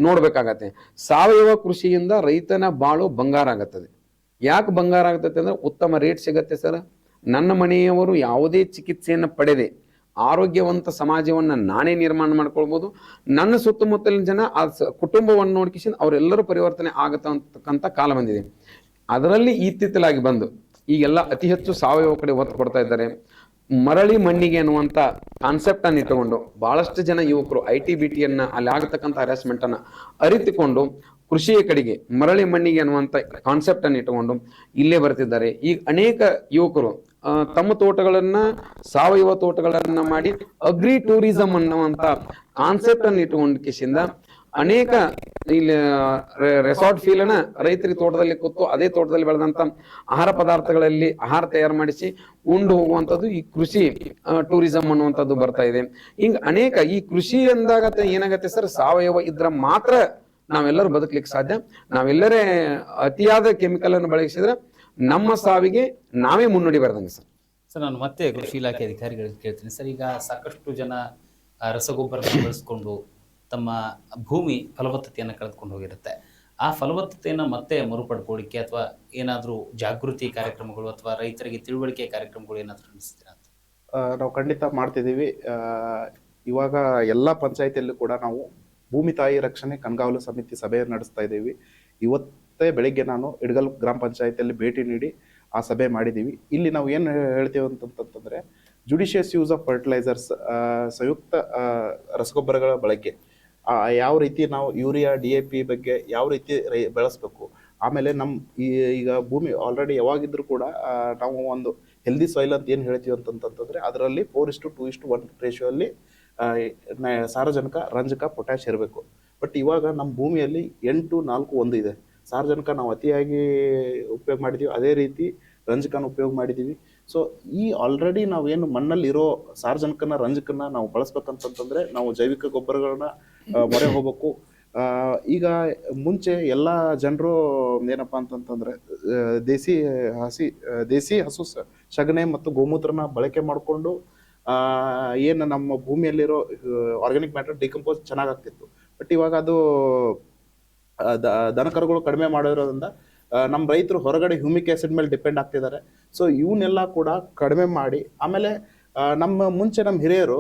ನೋಡ್ಬೇಕಾಗತ್ತೆ. ಸಾವಯವ ಕೃಷಿಯಿಂದ ರೈತನ ಬಾಳು ಬಂಗಾರ ಆಗತ್ತದೆ. ಯಾಕೆ ಬಂಗಾರ ಆಗ್ತೈತೆ ಅಂದ್ರೆ ಉತ್ತಮ ರೇಟ್ ಸಿಗತ್ತೆ ಸರ್. ನನ್ನ ಮನೆಯವರು ಯಾವುದೇ ಚಿಕಿತ್ಸೆಯನ್ನು ಪಡೆದೆ ಆರೋಗ್ಯವಂತ ಸಮಾಜವನ್ನು ನಾನೇ ನಿರ್ಮಾಣ ಮಾಡ್ಕೊಳ್ಬೋದು. ನನ್ನ ಸುತ್ತಮುತ್ತಲಿನ ಜನ ಆ ಕುಟುಂಬವನ್ನು ನೋಡ್ಕಿಸಿಂದ ಅವರೆಲ್ಲರೂ ಪರಿವರ್ತನೆ ಆಗತಕ್ಕಂಥ ಕಾಲ ಬಂದಿದೆ. ಅದರಲ್ಲಿ ಇತ್ತಿತ್ತಲಾಗಿ ಬಂದು ಈಗೆಲ್ಲ ಅತಿ ಹೆಚ್ಚು ಸಾವಯವ ಕಡೆ ಒತ್ತು ಕೊಡ್ತಾ ಇದ್ದಾರೆ. ಮರಳಿ ಮಣ್ಣಿಗೆ ಅನ್ನುವಂಥ ಕಾನ್ಸೆಪ್ಟ್ ಅನ್ನು ಇಟ್ಟುಕೊಂಡು ಬಹಳಷ್ಟು ಜನ ಯುವಕರು IT-BT ಅಲ್ಲಿ ಆಗತಕ್ಕಂಥ ಹರಾಸ್ಮೆಂಟ್ ಅನ್ನ ಅರಿತುಕೊಂಡು ಕೃಷಿಯ ಕಡೆಗೆ ಮರಳಿ ಮಣ್ಣಿಗೆ ಅನ್ನುವಂಥ ಕಾನ್ಸೆಪ್ಟ್ ಅನ್ನು ಇಟ್ಟುಕೊಂಡು ಇಲ್ಲೇ ಬರ್ತಿದ್ದಾರೆ. ಈಗ ಅನೇಕ ಯುವಕರು ತಮ್ಮ ತೋಟಗಳನ್ನ ಸಾವಯವ ತೋಟಗಳನ್ನ ಮಾಡಿ ಅಗ್ರಿ ಟೂರಿಸಂ ಅನ್ನುವಂಥ ಕಾನ್ಸೆಪ್ಟ್ ಅನ್ನು ಇಟ್ಟುಕೊಂಡು ಕಿಸಿಂದ ಅನೇಕ ಇಲ್ಲಿ ರೆಸಾರ್ಟ್ ಫೀಲ್ ಅನ್ನ ರೈತರಿಗೆ ತೋಟದಲ್ಲಿ ಕೂತು ಅದೇ ತೋಟದಲ್ಲಿ ಬೆಳೆದಂತ ಆಹಾರ ಪದಾರ್ಥಗಳಲ್ಲಿ ಆಹಾರ ತಯಾರು ಮಾಡಿಸಿ ಉಂಡು ಹೋಗುವಂಥದ್ದು ಈ ಕೃಷಿ ಟೂರಿಸಂ ಅನ್ನುವಂಥದ್ದು ಬರ್ತಾ ಇದೆ. ಹಿಂಗ ಅನೇಕ ಈ ಕೃಷಿ ಅಂದಾಗ ಏನಾಗತ್ತೆ ಸರ್, ಸಾವಯವ ಇದ್ರ ಮಾತ್ರ ನಾವೆಲ್ಲರೂ ಬದುಕಲಿಕ್ಕೆ ಸಾಧ್ಯ. ನಾವೆಲ್ಲರೇ ಅತಿಯಾದ ಕೆಮಿಕಲ್ ಅನ್ನು ಬಳಸಿದ್ರೆ ನಮ್ಮ ಸಾವಿಗೆ ನಾವೇ ಮುನ್ನುಡಿ ಬರ್ದಂಗೆ ಸರ್. ಸರ್, ನಾನು ಮತ್ತೆ ಕೃಷಿ ಇಲಾಖೆ ಅಧಿಕಾರಿಗಳಿಗೆ ಕೇಳ್ತೀನಿ ಸರ್. ಈಗ ಸಾಕಷ್ಟು ಜನ ರಸಗೊಬ್ಬರ ಬಳಸ್ಕೊಂಡು ತಮ್ಮ ಭೂಮಿ ಫಲವತ್ತತೆಯನ್ನು ಕಳೆದುಕೊಂಡು ಹೋಗಿರುತ್ತೆ. ಆ ಫಲವತ್ತತೆಯನ್ನು ಮತ್ತೆ ಮರುಪಡ್ಕೊಳ್ಳಿಕ್ಕೆ ಅಥವಾ ಏನಾದರೂ ಜಾಗೃತಿ ಕಾರ್ಯಕ್ರಮಗಳು ಅಥವಾ ರೈತರಿಗೆ ತಿಳುವಳಿಕೆ ಕಾರ್ಯಕ್ರಮಗಳು ಏನಾದರೂ ನಡೆಸ್ತೀರಾ ಅಂತ? ನಾವು ಖಂಡಿತ ಮಾಡ್ತಿದ್ದೀವಿ. ಇವಾಗ ಎಲ್ಲ ಪಂಚಾಯತಿಯಲ್ಲೂ ಕೂಡ ನಾವು ಭೂಮಿ ತಾಯಿ ರಕ್ಷಣೆ ಕಣ್ಗಾವಲು ಸಮಿತಿ ಸಭೆಯನ್ನು ನಡೆಸ್ತಾ ಇದ್ದೀವಿ. ಇವತ್ತೇ ಬೆಳಿಗ್ಗೆ ನಾನು ಇಡಗಲ್ ಗ್ರಾಮ ಪಂಚಾಯತಿಯಲ್ಲಿ ಭೇಟಿ ನೀಡಿ ಆ ಸಭೆ ಮಾಡಿದ್ದೀವಿ. ಇಲ್ಲಿ ನಾವು ಏನು ಹೇಳ್ತೀವಿ ಅಂತಂತಂದರೆ, ಜುಡಿಷಿಯಸ್ ಯೂಸ್ ಆಫ್ ಫರ್ಟಿಲೈಸರ್ಸ್, ಸಂಯುಕ್ತ ರಸಗೊಬ್ಬರಗಳ ಬಳಕೆ, ಯಾವ ರೀತಿ ನಾವು ಯೂರಿಯಾ DAP ಬಗ್ಗೆ ಯಾವ ರೀತಿ ಬೆಳೆಸ್ಬೇಕು. ಆಮೇಲೆ ಈಗ ಭೂಮಿ ಆಲ್ರೆಡಿ ಯಾವಾಗಿದ್ರೂ ಕೂಡ ನಾವು ಒಂದು ಹೆಲ್ದಿ ಸಾಯಿಲ್ ಅಂತ ಏನು ಹೇಳ್ತೀವಿ ಅಂತಂತಂದರೆ ಅದರಲ್ಲಿ 4:2:1 ರೇಷಿಯೋಲ್ಲಿ ಸಾರಜನಕ, ರಂಜಕ, ಪೊಟ್ಯಾಶ್ ಇರಬೇಕು. ಬಟ್ ಇವಾಗ ನಮ್ಮ ಭೂಮಿಯಲ್ಲಿ 8:4:1 ಇದೆ. ಸಾರಜನಕ ನಾವು ಅತಿಯಾಗಿ ಉಪಯೋಗ ಮಾಡಿದ್ದೀವಿ, ಅದೇ ರೀತಿ ರಂಜಕನ ಉಪಯೋಗ ಮಾಡಿದ್ದೀವಿ. ಸೊ ಈ ಆಲ್ರೆಡಿ ನಾವೇನು ಮಣ್ಣಲ್ಲಿರೋ ಸಾರಜನಕನ, ರಂಜಕನ ನಾವು ಬಳಸ್ಬೇಕಂತಂತಂದರೆ ನಾವು ಜೈವಿಕ ಗೊಬ್ಬರಗಳನ್ನ ಮೊರೆ ಹೋಗ್ಬೇಕು. ಈಗ ಮುಂಚೆ ಎಲ್ಲ ಜನರು ಏನಪ್ಪ ಅಂತಂತಂದರೆ ದೇಸಿ ಹಸು ಸಗಣಿ ಮತ್ತು ಗೋಮೂತ್ರನ ಬಳಕೆ ಮಾಡಿಕೊಂಡು ಏನು ನಮ್ಮ ಭೂಮಿಯಲ್ಲಿರೋ ಆರ್ಗ್ಯಾನಿಕ್ ಮ್ಯಾಟರ್ ಡಿಕಂಪೋಸ್ ಚೆನ್ನಾಗಾಗ್ತಿತ್ತು. ಬಟ್ ಇವಾಗ ಅದು ದನಕರುಗಳು ಕಡಿಮೆ ಮಾಡಿರೋದ್ರಿಂದ ನಮ್ಮ ರೈತರು ಹೊರಗಡೆ ಹ್ಯೂಮಿಕ್ ಆಸಿಡ್ ಮೇಲೆ ಡಿಪೆಂಡ್ ಆಗ್ತಿದ್ದಾರೆ. ಸೊ ಇವನ್ನೆಲ್ಲ ಕೂಡ ಕಡಿಮೆ ಮಾಡಿ, ಆಮೇಲೆ ನಮ್ಮ ಮುಂಚೆ ನಮ್ಮ ಹಿರಿಯರು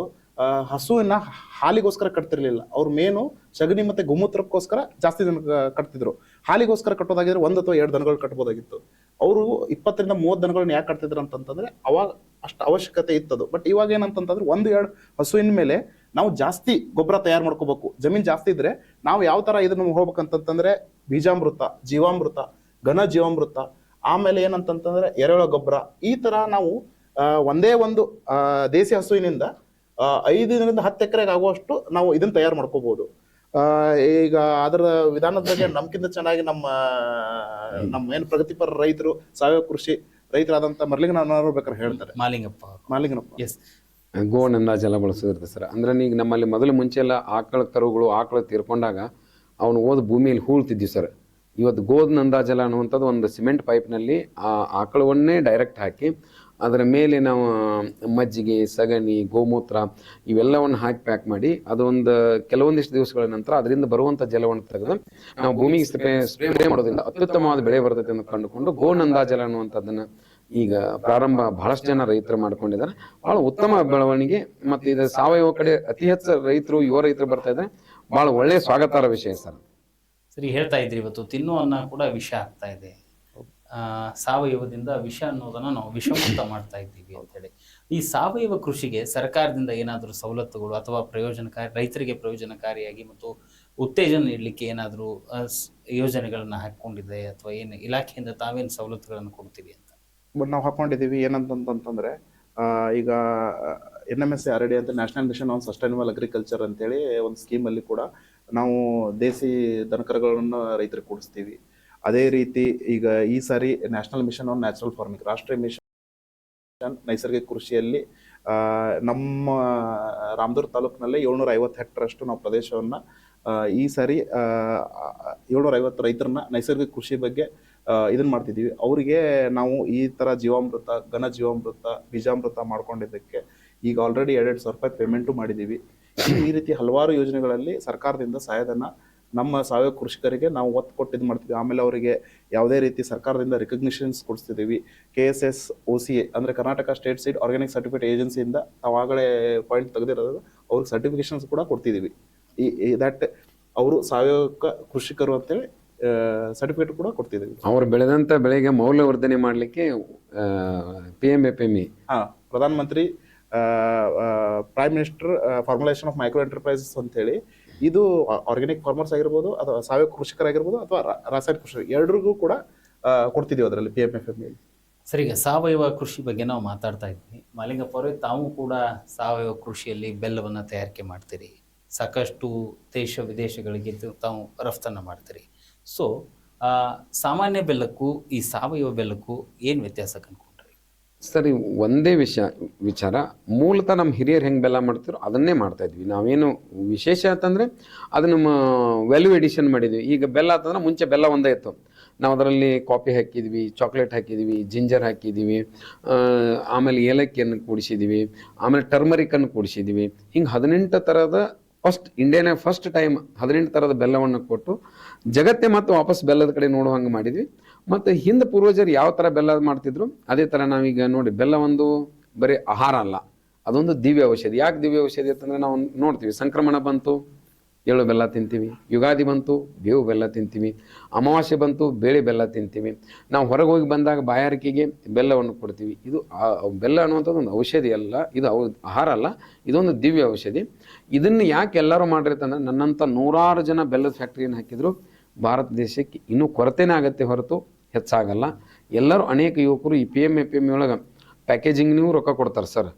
ಹಸುವಿನ ಹಾಲಿಗೋಸ್ಕರ ಕಟ್ತಿರ್ಲಿಲ್ಲ. ಅವ್ರ ಮೇನು ಸಗಣಿ ಮತ್ತೆ ಗೋಮೂತ್ರಕ್ಕೋಸ್ಕರ ಜಾಸ್ತಿ ಜನ ಕಟ್ತಿದ್ರು. ಹಾಲಿಗೋಸ್ಕರ ಕಟ್ಟೋದಾಗಿದ್ರೆ 1 ಅಥವಾ 2 ದನಗಳು ಕಟ್ಬೋದಾಗಿತ್ತು. ಅವರು 20 ರಿಂದ 30 ದನಗಳನ್ನ ಯಾಕೆ ಕಟ್ತಿದ್ರು ಅಂತಂತಂದ್ರೆ ಅವಾಗ ಅಷ್ಟು ಅವಶ್ಯಕತೆ ಇತ್ತದು. ಬಟ್ ಇವಾಗ ಏನಂತಂತಂದ್ರೆ 1-2 ಹಸುವಿನ ಮೇಲೆ ನಾವು ಜಾಸ್ತಿ ಗೊಬ್ಬರ ತಯಾರು ಮಾಡ್ಕೋಬೇಕು. ಜಮೀನ್ ಜಾಸ್ತಿ ಇದ್ರೆ ನಾವು ಯಾವ ತರ ಇದನ್ನ ಹೋಗ್ಬೇಕಂತಂತಂದ್ರೆ ಬೀಜಾಮೃತ, ಜೀವಾಮೃತ, ಘನ ಜೀವಾಮೃತ, ಆಮೇಲೆ ಏನಂತಂತಂದ್ರೆ ಎರೆಹುಳ ಗೊಬ್ಬರ, ಈ ತರ ನಾವು ಒಂದೇ ಒಂದು ದೇಸಿ ಹಸುವಿನಿಂದ 5 ರಿಂದ 10 ಎಕರೆಗೆ ಆಗುವಷ್ಟು ನಾವು ಇದನ್ನ ತಯಾರು ಮಾಡ್ಕೋಬಹುದು. ಈಗ ಅದರ ವಿಧಾನದ ಬಗ್ಗೆ ನಮ್ಕಿಂತ ಚೆನ್ನಾಗಿ ನಮ್ಮ ಏನು ಪ್ರಗತಿಪರ ರೈತರು, ಸಾವಯವ ಕೃಷಿ ರೈತರಾದಂತ ಮರ್ಲಿಂಗನವರು ಬೇಕಾದ್ರೆ ಹೇಳ್ತಾರೆ. ಮಾಲಿಂಗನಪ್ಪ. ಎಸ್, ಗೋನಂದಾಜೆಲ್ಲ ಬಳಸೋದಿರುತ್ತೆ ಸರ್. ಅಂದ್ರೆ ಈಗ ನಮ್ಮಲ್ಲಿ ಮುಂಚೆ ಎಲ್ಲ ಆಕಳು ತೀರ್ಕೊಂಡಾಗ ಅವನು ಹೋದ ಭೂಮಿಯಲ್ಲಿ ಹೂಳ್ತಿದ್ವಿ ಸರ್. ಇವತ್ತು ಗೋಧನ ಅಂದಾಜಲ ಅನ್ನುವಂಥದ್ದು ಒಂದು ಸಿಮೆಂಟ್ ಪೈಪ್ನಲ್ಲಿ ಆ ಆಕಳವನ್ನೇ ಡೈರೆಕ್ಟ್ ಹಾಕಿ ಅದರ ಮೇಲೆ ನಾವು ಮಜ್ಜಿಗೆ, ಸಗಣಿ, ಗೋಮೂತ್ರ ಇವೆಲ್ಲವನ್ನು ಹಾಕಿ ಪ್ಯಾಕ್ ಮಾಡಿ ಅದೊಂದು ಕೆಲವೊಂದಿಷ್ಟು ದಿವಸಗಳ ನಂತರ ಅದರಿಂದ ಬರುವಂಥ ಜಲವನ್ನು ತೆಗೆದು ನಾವು ಭೂಮಿಗೆ ಸ್ಪ್ರೇ ಮಾಡೋದ್ರಿಂದ ಅತ್ಯುತ್ತಮವಾದ ಬೆಳೆ ಬರ್ತೈತೆ ಅಂತ ಕಂಡುಕೊಂಡು ಗೋನಂದಾಜಲ ಅನ್ನುವಂಥದ್ದನ್ನು ಈಗ ಪ್ರಾರಂಭ ಬಹಳಷ್ಟು ಜನ ರೈತರು ಮಾಡ್ಕೊಂಡಿದ್ದಾರೆ. ಬಹಳ ಉತ್ತಮ ಬೆಳವಣಿಗೆ. ಮತ್ತು ಇದು ಸಾವಯವ ಕಡೆ ಅತಿ ಹೆಚ್ಚು ಯುವ ರೈತರು ಬರ್ತಾ ಇದ್ದಾರೆ. ಬಹಳ ಒಳ್ಳೆಯ ಸ್ವಾಗತಾರ್ಹ ವಿಷಯ ಸರ್. ಸರಿ, ಹೇಳ್ತಾ ಇದ್ರಿ ಇವತ್ತು ತಿನ್ನುವ ಅನ್ನ ಕೂಡ ವಿಷ ಆಗ್ತಾ ಇದೆ. ಸಾವಯವದಿಂದ ವಿಷ ಅನ್ನೋದನ್ನ ನಾವು ವಿಷಮುಕ್ತ ಮಾಡ್ತಾ ಇದ್ದೀವಿ ಅಂತೇಳಿ. ಈ ಸಾವಯವ ಕೃಷಿಗೆ ಸರ್ಕಾರದಿಂದ ಏನಾದರೂ ಸವಲತ್ತುಗಳು ಅಥವಾ ರೈತರಿಗೆ ಪ್ರಯೋಜನಕಾರಿಯಾಗಿ ಮತ್ತು ಉತ್ತೇಜನ ನೀಡಲಿಕ್ಕೆ ಏನಾದರೂ ಯೋಜನೆಗಳನ್ನ ಹಾಕೊಂಡಿದೆ ಅಥವಾ ಏನು ಇಲಾಖೆಯಿಂದ ತಾವೇನು ಸವಲತ್ತುಗಳನ್ನು ಕೊಡ್ತೀವಿ ಅಂತ? ನಾವು ಹಾಕೊಂಡಿದ್ದೀವಿ. ಏನಂತಂತಂದ್ರೆ ಈಗ NMSRD ಅಂತ national mission on sustainable agriculture ಅಂತೇಳಿ ಒಂದು ಸ್ಕೀಮಲ್ಲಿ ಕೂಡ ನಾವು ದೇಸಿ ದನಕರುಗಳನ್ನು ರೈತರಿಗೆ ಕೊಡಿಸ್ತೀವಿ. ಅದೇ ರೀತಿ ಈಗ ಈ ಸಾರಿ national mission on natural farming, ರಾಷ್ಟ್ರೀಯ ಮಿಷನ್ ನೈಸರ್ಗಿಕ ಕೃಷಿಯಲ್ಲಿ ನಮ್ಮ ರಾಮದುರ್ಗ ತಾಲೂಕಿನಲ್ಲಿ 750 ಹೆಕ್ಟರ್ ಅಷ್ಟು ನಾವು ಪ್ರದೇಶವನ್ನ ಈ ಸಾರಿ 750 ರೈತರನ್ನ ನೈಸರ್ಗಿಕ ಕೃಷಿ ಬಗ್ಗೆ ಇದನ್ನ ಮಾಡ್ತಿದ್ದೀವಿ. ಅವರಿಗೆ ನಾವು ಈ ತರ ಜೀವಾಮೃತ, ಘನ ಜೀವಾಮೃತ, ಬೀಜಾಮೃತ ಮಾಡ್ಕೊಂಡಿದ್ದಕ್ಕೆ ಈಗ ಆಲ್ರೆಡಿ 2,000 ರೂಪಾಯಿ ಪೇಮೆಂಟು ಮಾಡಿದ್ದೀವಿ. ಈ ರೀತಿ ಹಲವಾರು ಯೋಜನೆಗಳಲ್ಲಿ ಸರ್ಕಾರದಿಂದ ಸಹಾಯಧನ ನಮ್ಮ ಸಾವಯವ ಕೃಷಿಕರಿಗೆ ನಾವು ಒತ್ತು ಕೊಟ್ಟು ಇದು ಮಾಡ್ತೀವಿ. ಆಮೇಲೆ ಅವರಿಗೆ ಯಾವುದೇ ರೀತಿ ಸರ್ಕಾರದಿಂದ ರಿಕಗ್ನಿಷನ್ಸ್ ಕೊಡಿಸ್ತಿದ್ದೀವಿ. KSS OCA ಅಂದರೆ Karnataka state seed organic certificate ಏಜೆನ್ಸಿಯಿಂದ ಅವಾಗಲೇ ಪಾಯಿಂಟ್ ತೆಗೆದಿರೋದು ಅವ್ರಿಗೆ ಸರ್ಟಿಫಿಕೇಶನ್ಸ್ ಕೂಡ ಕೊಡ್ತಿದ್ದೀವಿ. ದಟ್ ಅವರು ಸಾವಯವ ಕೃಷಿಕರು ಅಂತೇಳಿ ಸರ್ಟಿಫಿಕೇಟ್ ಕೂಡ ಕೊಡ್ತಿದ್ದೀವಿ. ಅವರು ಬೆಳೆದಂತ ಬೆಳೆಗೆ ಮೌಲ್ಯವರ್ಧನೆ ಮಾಡಲಿಕ್ಕೆ PMFME, Pradhan Mantri prime minister formulation of micro enterprises ಅಂತೇಳಿ, ಇದು ಆರ್ಗ್ಯಾನಿಕ್ ಫಾರ್ಮರ್ಸ್ ಆಗಿರ್ಬೋದು ಅಥವಾ ಸಾವಯವ ಕೃಷಿಕರಾಗಿರ್ಬೋದು ಅಥವಾ ರಾಸಾಯನಿಕ ಕೃಷಿ ಎರಡರಿಗೂ ಕೂಡ ಕೊಡ್ತಿದ್ದೀವಿ ಅದರಲ್ಲಿ PMFME. ಸರಿ, ಈಗ ಸಾವಯವ ಕೃಷಿ ಬಗ್ಗೆ ನಾವು ಮಾತಾಡ್ತಾ ಇದ್ವಿ. ಮಾಲಿಂಗಪ್ಪ ಅವರೇ, ತಾವು ಕೂಡ ಸಾವಯವ ಕೃಷಿಯಲ್ಲಿ ಬೆಲ್ಲವನ್ನು ತಯಾರಿಕೆ ಮಾಡ್ತೀರಿ, ಸಾಕಷ್ಟು ದೇಶ ವಿದೇಶಗಳಿಗೆ ತಾವು ರಫ್ತನ್ನು ಮಾಡ್ತೀರಿ. ಸೊ ಸಾಮಾನ್ಯ ಬೆಲ್ಲಕ್ಕೂ ಈ ಸಾವಯವ ಬೆಲ್ಲಕ್ಕೂ ಏನು ವ್ಯತ್ಯಾಸ ಕಂಡುಕೊಂಡ್ರಿ? ಸರಿ, ಒಂದೇ ವಿಚಾರ ಮೂಲತಃ ನಮ್ಮ ಹಿರಿಯರು ಹೆಂಗೆ ಬೆಲ್ಲ ಮಾಡ್ತಿರೋ ಅದನ್ನೇ ಮಾಡ್ತಾ ಇದ್ವಿ. ನಾವೇನು ವಿಶೇಷ ಅಂತಂದರೆ ಅದನ್ನು ವ್ಯಾಲ್ಯೂ ಎಡಿಷನ್ ಮಾಡಿದ್ವಿ. ಈಗ ಬೆಲ್ಲ ಅಂತಂದ್ರೆ ಮುಂಚೆ ಬೆಲ್ಲ ಒಂದೇ ಇತ್ತು, ನಾವು ಅದರಲ್ಲಿ ಕಾಫಿ ಹಾಕಿದ್ವಿ, ಚಾಕ್ಲೇಟ್ ಹಾಕಿದ್ವಿ, ಜಿಂಜರ್ ಹಾಕಿದ್ದೀವಿ, ಆಮೇಲೆ ಏಲಕ್ಕಿಯನ್ನು ಕೂಡಿಸಿದ್ದೀವಿ, ಆಮೇಲೆ ಟರ್ಮರಿಕನ್ನು ಕೂಡಿಸಿದ್ದೀವಿ. ಹಿಂಗೆ 18 ಥರದ ಇಂಡಿಯಾನ ಫಸ್ಟ್ ಟೈಮ್ 18 ಥರದ ಬೆಲ್ಲವನ್ನು ಕೊಟ್ಟು ಜಗತ್ತೇ ಮತ್ತು ವಾಪಸ್ ಬೆಲ್ಲದ ಕಡೆ ನೋಡೋ ಹಂಗೆ ಮಾಡಿದ್ವಿ. ಮತ್ತು ಹಿಂದೆ ಪೂರ್ವಜರು ಯಾವ ಥರ ಬೆಲ್ಲ ಮಾಡ್ತಿದ್ರು ಅದೇ ಥರ ನಾವೀಗ ನೋಡಿ, ಬೆಲ್ಲ ಒಂದು ಬರೀ ಆಹಾರ ಅಲ್ಲ, ಅದೊಂದು ದಿವ್ಯ ಔಷಧಿ. ಯಾಕೆ ದಿವ್ಯ ಔಷಧಿ ಅಂತಂದರೆ ನಾವು ನೋಡ್ತೀವಿ, ಸಂಕ್ರಮಣ ಬಂತು ಎಳ್ಳು ಬೆಲ್ಲ ತಿಂತೀವಿ, ಯುಗಾದಿ ಬಂತು ಬೇವು ಬೆಲ್ಲ ತಿಂತೀವಿ, ಅಮಾವಾಸ್ಯೆ ಬಂತು ಬೇಳೆ ಬೆಲ್ಲ ತಿಂತೀವಿ, ನಾವು ಹೊರಗೆ ಹೋಗಿ ಬಂದಾಗ ಬಾಯಾರಿಕೆಗೆ ಬೆಲ್ಲವನ್ನು ಕೊಡ್ತೀವಿ. ಇದು ಬೆಲ್ಲ ಅನ್ನುವಂಥದ್ದು ಒಂದು ಔಷಧಿ ಅಲ್ಲ, ಇದು ಆಹಾರ ಅಲ್ಲ, ಇದೊಂದು ದಿವ್ಯ ಔಷಧಿ. ಇದನ್ನು ಯಾಕೆ ಎಲ್ಲರೂ ಮಾಡಿರ್ತಂದ್ರೆ, ನನ್ನಂಥ 100 ಜನ ಬೆಲ್ಲದ ಫ್ಯಾಕ್ಟ್ರಿಯನ್ನು ಹಾಕಿದ್ರು ಭಾರತ ದೇಶಕ್ಕೆ ಇನ್ನೂ ಕೊರತೆನೇ ಆಗತ್ತೆ ಹೊರತು ಹೆಚ್ಚಾಗಲ್ಲ. ಎಲ್ಲರೂ ಅನೇಕ ಯುವಕರು ಈ PMFME ಒಳಗೆ ಪ್ಯಾಕೇಜಿಂಗ್ನಿಗೂ ರೊಕ್ಕ ಕೊಡ್ತಾರೆ ಸರ್,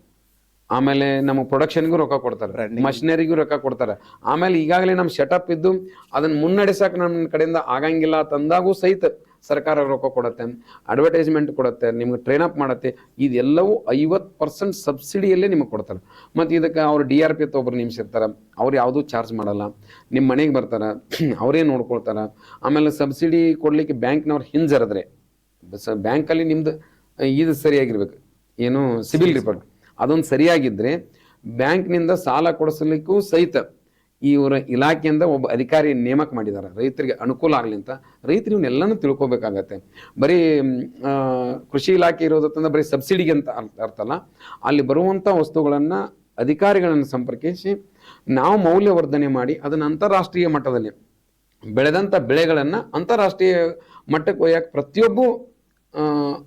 ಆಮೇಲೆ ನಮ್ಮ ಪ್ರೊಡಕ್ಷನ್ಗೂ ರೊಕ್ಕ ಕೊಡ್ತಾರೆ, ಮಷಿನರಿಗೂ ರೊಕ್ಕ ಕೊಡ್ತಾರೆ. ಆಮೇಲೆ ಈಗಾಗಲೇ ನಮ್ಮ ಸೆಟಪ್ ಇದ್ದು ಅದನ್ನು ಮುನ್ನಡೆಸಕ್ಕೆ ನಮ್ಮ ಕಡೆಯಿಂದ ಆಗಂಗಿಲ್ಲ ತಂದಾಗೂ ಸಹಿತ ಸರ್ಕಾರ ರೊಕ್ಕ ಕೊಡುತ್ತೆ, ಅಡ್ವರ್ಟೈಸ್ಮೆಂಟ್ ಕೊಡುತ್ತೆ, ನಿಮ್ಗೆ ಟ್ರೈನ್ ಅಪ್ ಮಾಡುತ್ತೆ. ಇದೆಲ್ಲವೂ 50% ಸಬ್ಸಿಡಿಯಲ್ಲೇ ನಿಮಗೆ ಕೊಡ್ತಾರೆ. ಮತ್ತು ಇದಕ್ಕೆ ಅವ್ರು DRP ಒಬ್ಬರು ನೇಮಿಸಿರ್ತಾರೆ, ಅವ್ರು ಯಾವುದೂ ಚಾರ್ಜ್ ಮಾಡಲ್ಲ, ನಿಮ್ಮ ಮನೆಗೆ ಬರ್ತಾರೆ, ಅವರೇ ನೋಡ್ಕೊಳ್ತಾರೆ. ಆಮೇಲೆ ಸಬ್ಸಿಡಿ ಕೊಡಲಿಕ್ಕೆ ಬ್ಯಾಂಕ್ನವ್ರು ಹಿಂಜರಿದ್ರೆ, ಬ್ಯಾಂಕಲ್ಲಿ ನಿಮ್ದು ಇದು ಸರಿಯಾಗಿರ್ಬೇಕು, ಏನು ಸಿಬಿಲ್ ರಿಪೋರ್ಟ್ ಅದೊಂದು ಸರಿಯಾಗಿದ್ದರೆ ಬ್ಯಾಂಕ್ನಿಂದ ಸಾಲ ಕೊಡಿಸಲಿಕ್ಕೂ ಸಹಿತ ಇವರ ಇಲಾಖೆಯಿಂದ ಒಬ್ಬ ಅಧಿಕಾರಿ ನೇಮಕ ಮಾಡಿದ್ದಾರೆ, ರೈತರಿಗೆ ಅನುಕೂಲ ಆಗಲಿ ಅಂತ. ರೈತರು ಇವನ್ನೆಲ್ಲನೂ ತಿಳ್ಕೊಬೇಕಾಗತ್ತೆ. ಬರೀ ಕೃಷಿ ಇಲಾಖೆ ಇರೋದಂದ್ರೆ ಬರೀ ಸಬ್ಸಿಡಿಗೆ ಅಂತ ಅರ್ಥ ಅಲ್ಲ, ಅಲ್ಲಿ ಬರುವಂಥ ವಸ್ತುಗಳನ್ನು ಅಧಿಕಾರಿಗಳನ್ನು ಸಂಪರ್ಕಿಸಿ ನಾವು ಮೌಲ್ಯವರ್ಧನೆ ಮಾಡಿ ಅದನ್ನು ಅಂತಾರಾಷ್ಟ್ರೀಯ ಮಟ್ಟದಲ್ಲಿ ಬೆಳೆದಂಥ ಬೆಳೆಗಳನ್ನು ಅಂತಾರಾಷ್ಟ್ರೀಯ ಮಟ್ಟಕ್ಕೆ ಒಯ್ಯಕ್ಕೆ ಪ್ರತಿಯೊಬ್ಬ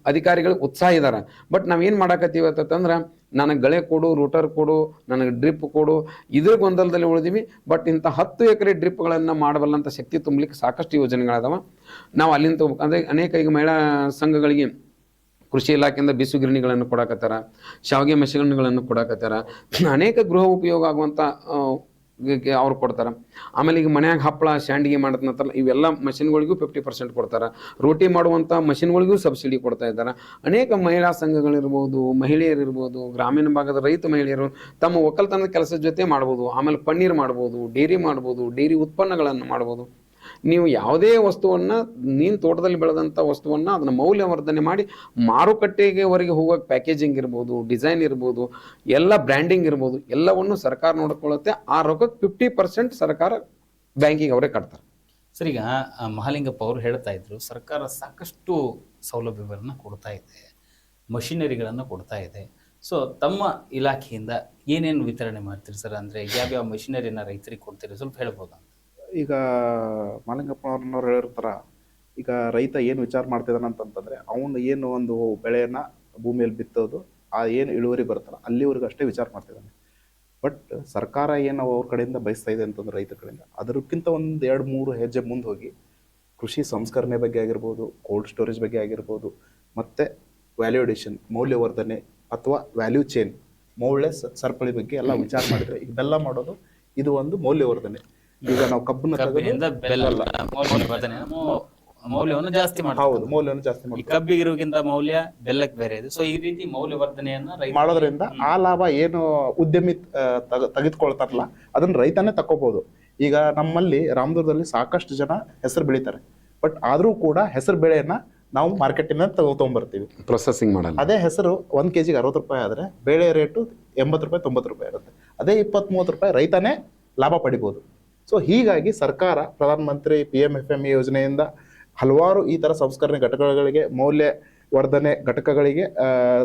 ಅಧಿಕಾರಿಗಳು ಉತ್ಸಾಹ ಇದ್ದಾರೆ. ಬಟ್ ನಾವೇನು ಮಾಡಾಕತ್ತೀವಿ ಅಂತಂದ್ರೆ ನನಗೆ ಗಳೆ ಕೊಡು, ರೂಟರ್ ಕೊಡು, ನನಗೆ ಡ್ರಿಪ್ ಕೊಡು, ಇದ್ರ ಗೊಂದಲದಲ್ಲಿ ಉಳಿದೀವಿ. ಬಟ್ ಇಂಥ 10 ಎಕರೆ ಡ್ರಿಪ್ಗಳನ್ನು ಮಾಡಬಲ್ಲಂಥ ಶಕ್ತಿ ತುಂಬಲಿಕ್ಕೆ ಸಾಕಷ್ಟು ಯೋಜನೆಗಳದಾವ. ನಾವು ಅಲ್ಲಿಂದ ತಗೋಬೇಕು. ಅಂದರೆ ಅನೇಕ ಈಗ ಮಹಿಳಾ ಸಂಘಗಳಿಗೆ ಕೃಷಿ ಇಲಾಖೆಯಿಂದ ಬಿಸುಗಿರಣಿಗಳನ್ನು ಕೊಡಾಕತ್ತಾರ, ಶಾವಿಗೆ ಮೆಷಿನ್ಗಳನ್ನು ಕೊಡಾಕತ್ತಾರ, ಅನೇಕ ಗೃಹ ಉಪಯೋಗ ಆಗುವಂಥ ಅವ್ರು ಕೊಡ್ತಾರೆ. ಆಮೇಲೆ ಈಗ ಮನ್ಯಾಗ ಹಪ್ಪಳ ಶಾಂಡಿಗೆ ಮಾಡತ್ನಂತಲ್ಲ, ಇವೆಲ್ಲ ಮಷಿನ್ಗಳಿಗೂ 50% ಕೊಡ್ತಾರೆ. ರೋಟಿ ಮಾಡುವಂಥ ಮಷಿನ್ಗಳಿಗೂ ಸಬ್ಸಿಡಿ ಕೊಡ್ತಾ ಇದ್ದಾರೆ. ಅನೇಕ ಮಹಿಳಾ ಸಂಘಗಳಿರ್ಬೋದು, ಮಹಿಳೆಯರಿರ್ಬೋದು, ಗ್ರಾಮೀಣ ಭಾಗದ ರೈತ ಮಹಿಳೆಯರು ತಮ್ಮ ಒಕ್ಕಲ್ತನದ ಕೆಲಸದ ಜೊತೆ ಮಾಡ್ಬೋದು. ಆಮೇಲೆ ಪನ್ನೀರ್ ಮಾಡ್ಬೋದು, ಡೈರಿ ಉತ್ಪನ್ನಗಳನ್ನು ಮಾಡ್ಬೋದು. ನೀವು ಯಾವುದೇ ವಸ್ತುವನ್ನು, ನೀನು ತೋಟದಲ್ಲಿ ಬೆಳೆದಂಥ ವಸ್ತುವನ್ನು ಅದನ್ನು ಮೌಲ್ಯವರ್ಧನೆ ಮಾಡಿ ಮಾರುಕಟ್ಟೆಗೆ ಹೊರಗೆ ಹೋಗೋಕೆ ಪ್ಯಾಕೇಜಿಂಗ್ ಇರ್ಬೋದು, ಡಿಸೈನ್ ಇರ್ಬೋದು, ಎಲ್ಲ ಬ್ರ್ಯಾಂಡಿಂಗ್ ಇರ್ಬೋದು, ಎಲ್ಲವನ್ನು ಸರ್ಕಾರ ನೋಡ್ಕೊಳ್ಳುತ್ತೆ. ಆ ರೊಕ್ಕಕ್ಕೆ 50% ಸರ್ಕಾರ ಬ್ಯಾಂಕಿಗೆ ಅವರೇ ಕಟ್ತಾರೆ. ಸರ್, ಈಗ ಮಹಾಲಿಂಗಪ್ಪ ಅವರು ಹೇಳ್ತಾ ಇದ್ರು, ಸರ್ಕಾರ ಸಾಕಷ್ಟು ಸೌಲಭ್ಯಗಳನ್ನು ಕೊಡ್ತಾ ಇದೆ, ಮಷಿನರಿಗಳನ್ನು ಕೊಡ್ತಾ ಇದೆ. ಸೊ ತಮ್ಮ ಇಲಾಖೆಯಿಂದ ಏನೇನು ವಿತರಣೆ ಮಾಡ್ತೀರಿ ಸರ್? ಅಂದರೆ ಯಾವ್ಯಾವ ಮಷಿನರಿನ ರೈತರಿಗೆ ಕೊಡ್ತೀರಿ, ಸ್ವಲ್ಪ ಹೇಳ್ಬೋದಾ? ಈಗ ಮಾಲಿಂಗಪ್ಪನವ್ರನ್ನವ್ರು ಹೇಳಿರ್ತಾರ, ಈಗ ರೈತ ಏನು ವಿಚಾರ ಮಾಡ್ತಿದ್ದಾನೆ ಅಂತಂತಂದರೆ ಅವನು ಏನು ಒಂದು ಬೆಳೆಯನ್ನು ಭೂಮಿಯಲ್ಲಿ ಬಿತ್ತೋದು, ಆ ಏನು ಇಳುವರಿ ಬರುತ್ತಲ್ಲ ಅಲ್ಲಿವರೆಗೂ ಅಷ್ಟೇ ವಿಚಾರ ಮಾಡ್ತಿದ್ದಾನೆ. ಬಟ್ ಸರ್ಕಾರ ಏನು ಅವ್ರ ಕಡೆಯಿಂದ ಬಯಸ್ತಾ ಇದೆ ಅಂತಂದ್ರೆ ರೈತರ ಕಡೆಯಿಂದ ಅದಕ್ಕಿಂತ ಒಂದು 2-3 ಹೆಜ್ಜೆ ಮುಂದೆ ಹೋಗಿ ಕೃಷಿ ಸಂಸ್ಕರಣೆ ಬಗ್ಗೆ ಆಗಿರ್ಬೋದು, ಕೋಲ್ಡ್ ಸ್ಟೋರೇಜ್ ಬಗ್ಗೆ ಆಗಿರ್ಬೋದು, ಮತ್ತು ವ್ಯಾಲ್ಯೂ ಅಡಿಷನ್, ಮೌಲ್ಯವರ್ಧನೆ ಅಥವಾ ವ್ಯಾಲ್ಯೂ ಚೈನ್, ಮೌಲ್ಯ ಸರಪಳಿ ಬಗ್ಗೆ ಎಲ್ಲ ವಿಚಾರ ಮಾಡಿದರೆ ಈಗ ಬೆಲ್ಲ ಮಾಡೋದು ಇದು ಒಂದು ಮೌಲ್ಯವರ್ಧನೆ. ಈಗ ನಾವು ಕಬ್ಬನ್ನ ಮೌಲ್ಯವನ್ನು ಜಾಸ್ತಿ ಮಾಡಿ, ಹೌದು, ಮೌಲ್ಯವನ್ನು ಜಾಸ್ತಿ ಮಾಡಿ, ಕಬ್ಬಿಗಿರುವುದಕ್ಕಿಂತ ಮೌಲ್ಯ ಬೆಲ್ಲಕ್ಕೆ ಬೇರೆ ಇದೆ. ಸೊ ಈ ರೀತಿ ಮೌಲ್ಯವರ್ಧನೆಯನ್ನ ಮಾಡೋದ್ರಿಂದ ಆ ಲಾಭ ಏನು ಉದ್ಯಮಿ ತೆಗೆದುಕೊಳ್ತಾರಲ್ಲ ಅದನ್ನ ರೈತನೇ ತಕ್ಕೋಬಹುದು. ಈಗ ನಮ್ಮಲ್ಲಿ ರಾಮದುರ್ಗದಲ್ಲಿ ಸಾಕಷ್ಟು ಜನ ಹೆಸರು ಬೆಳಿತಾರೆ, ಬಟ್ ಆದ್ರೂ ಕೂಡ ಹೆಸರು ಬೆಳೆಯನ್ನ ನಾವು ಮಾರ್ಕೆಟಿನ ತಗೊಂಡ್ಬರ್ತೀವಿ, ಪ್ರೊಸೆಸಿಂಗ್ ಮಾಡಲ್ಲ. ಅದೇ ಹೆಸರು 1 kg 60 ರೂಪಾಯಿ ಆದ್ರೆ ಬೇಳೆ ರೇಟು 80 ರೂಪಾಯಿ 90 ರೂಪಾಯಿ ಇರುತ್ತೆ. ಅದೇ 20-30 ರೂಪಾಯಿ ರೈತನೇ ಲಾಭ ಪಡಿಬಹುದು. ಸೊ ಹೀಗಾಗಿ ಸರ್ಕಾರ ಪ್ರಧಾನಮಂತ್ರಿ PMFME ಯೋಜನೆಯಿಂದ ಹಲವಾರು ಈ ಥರ ಸಂಸ್ಕರಣೆ ಘಟಕಗಳಿಗೆ, ಮೌಲ್ಯವರ್ಧನೆ ಘಟಕಗಳಿಗೆ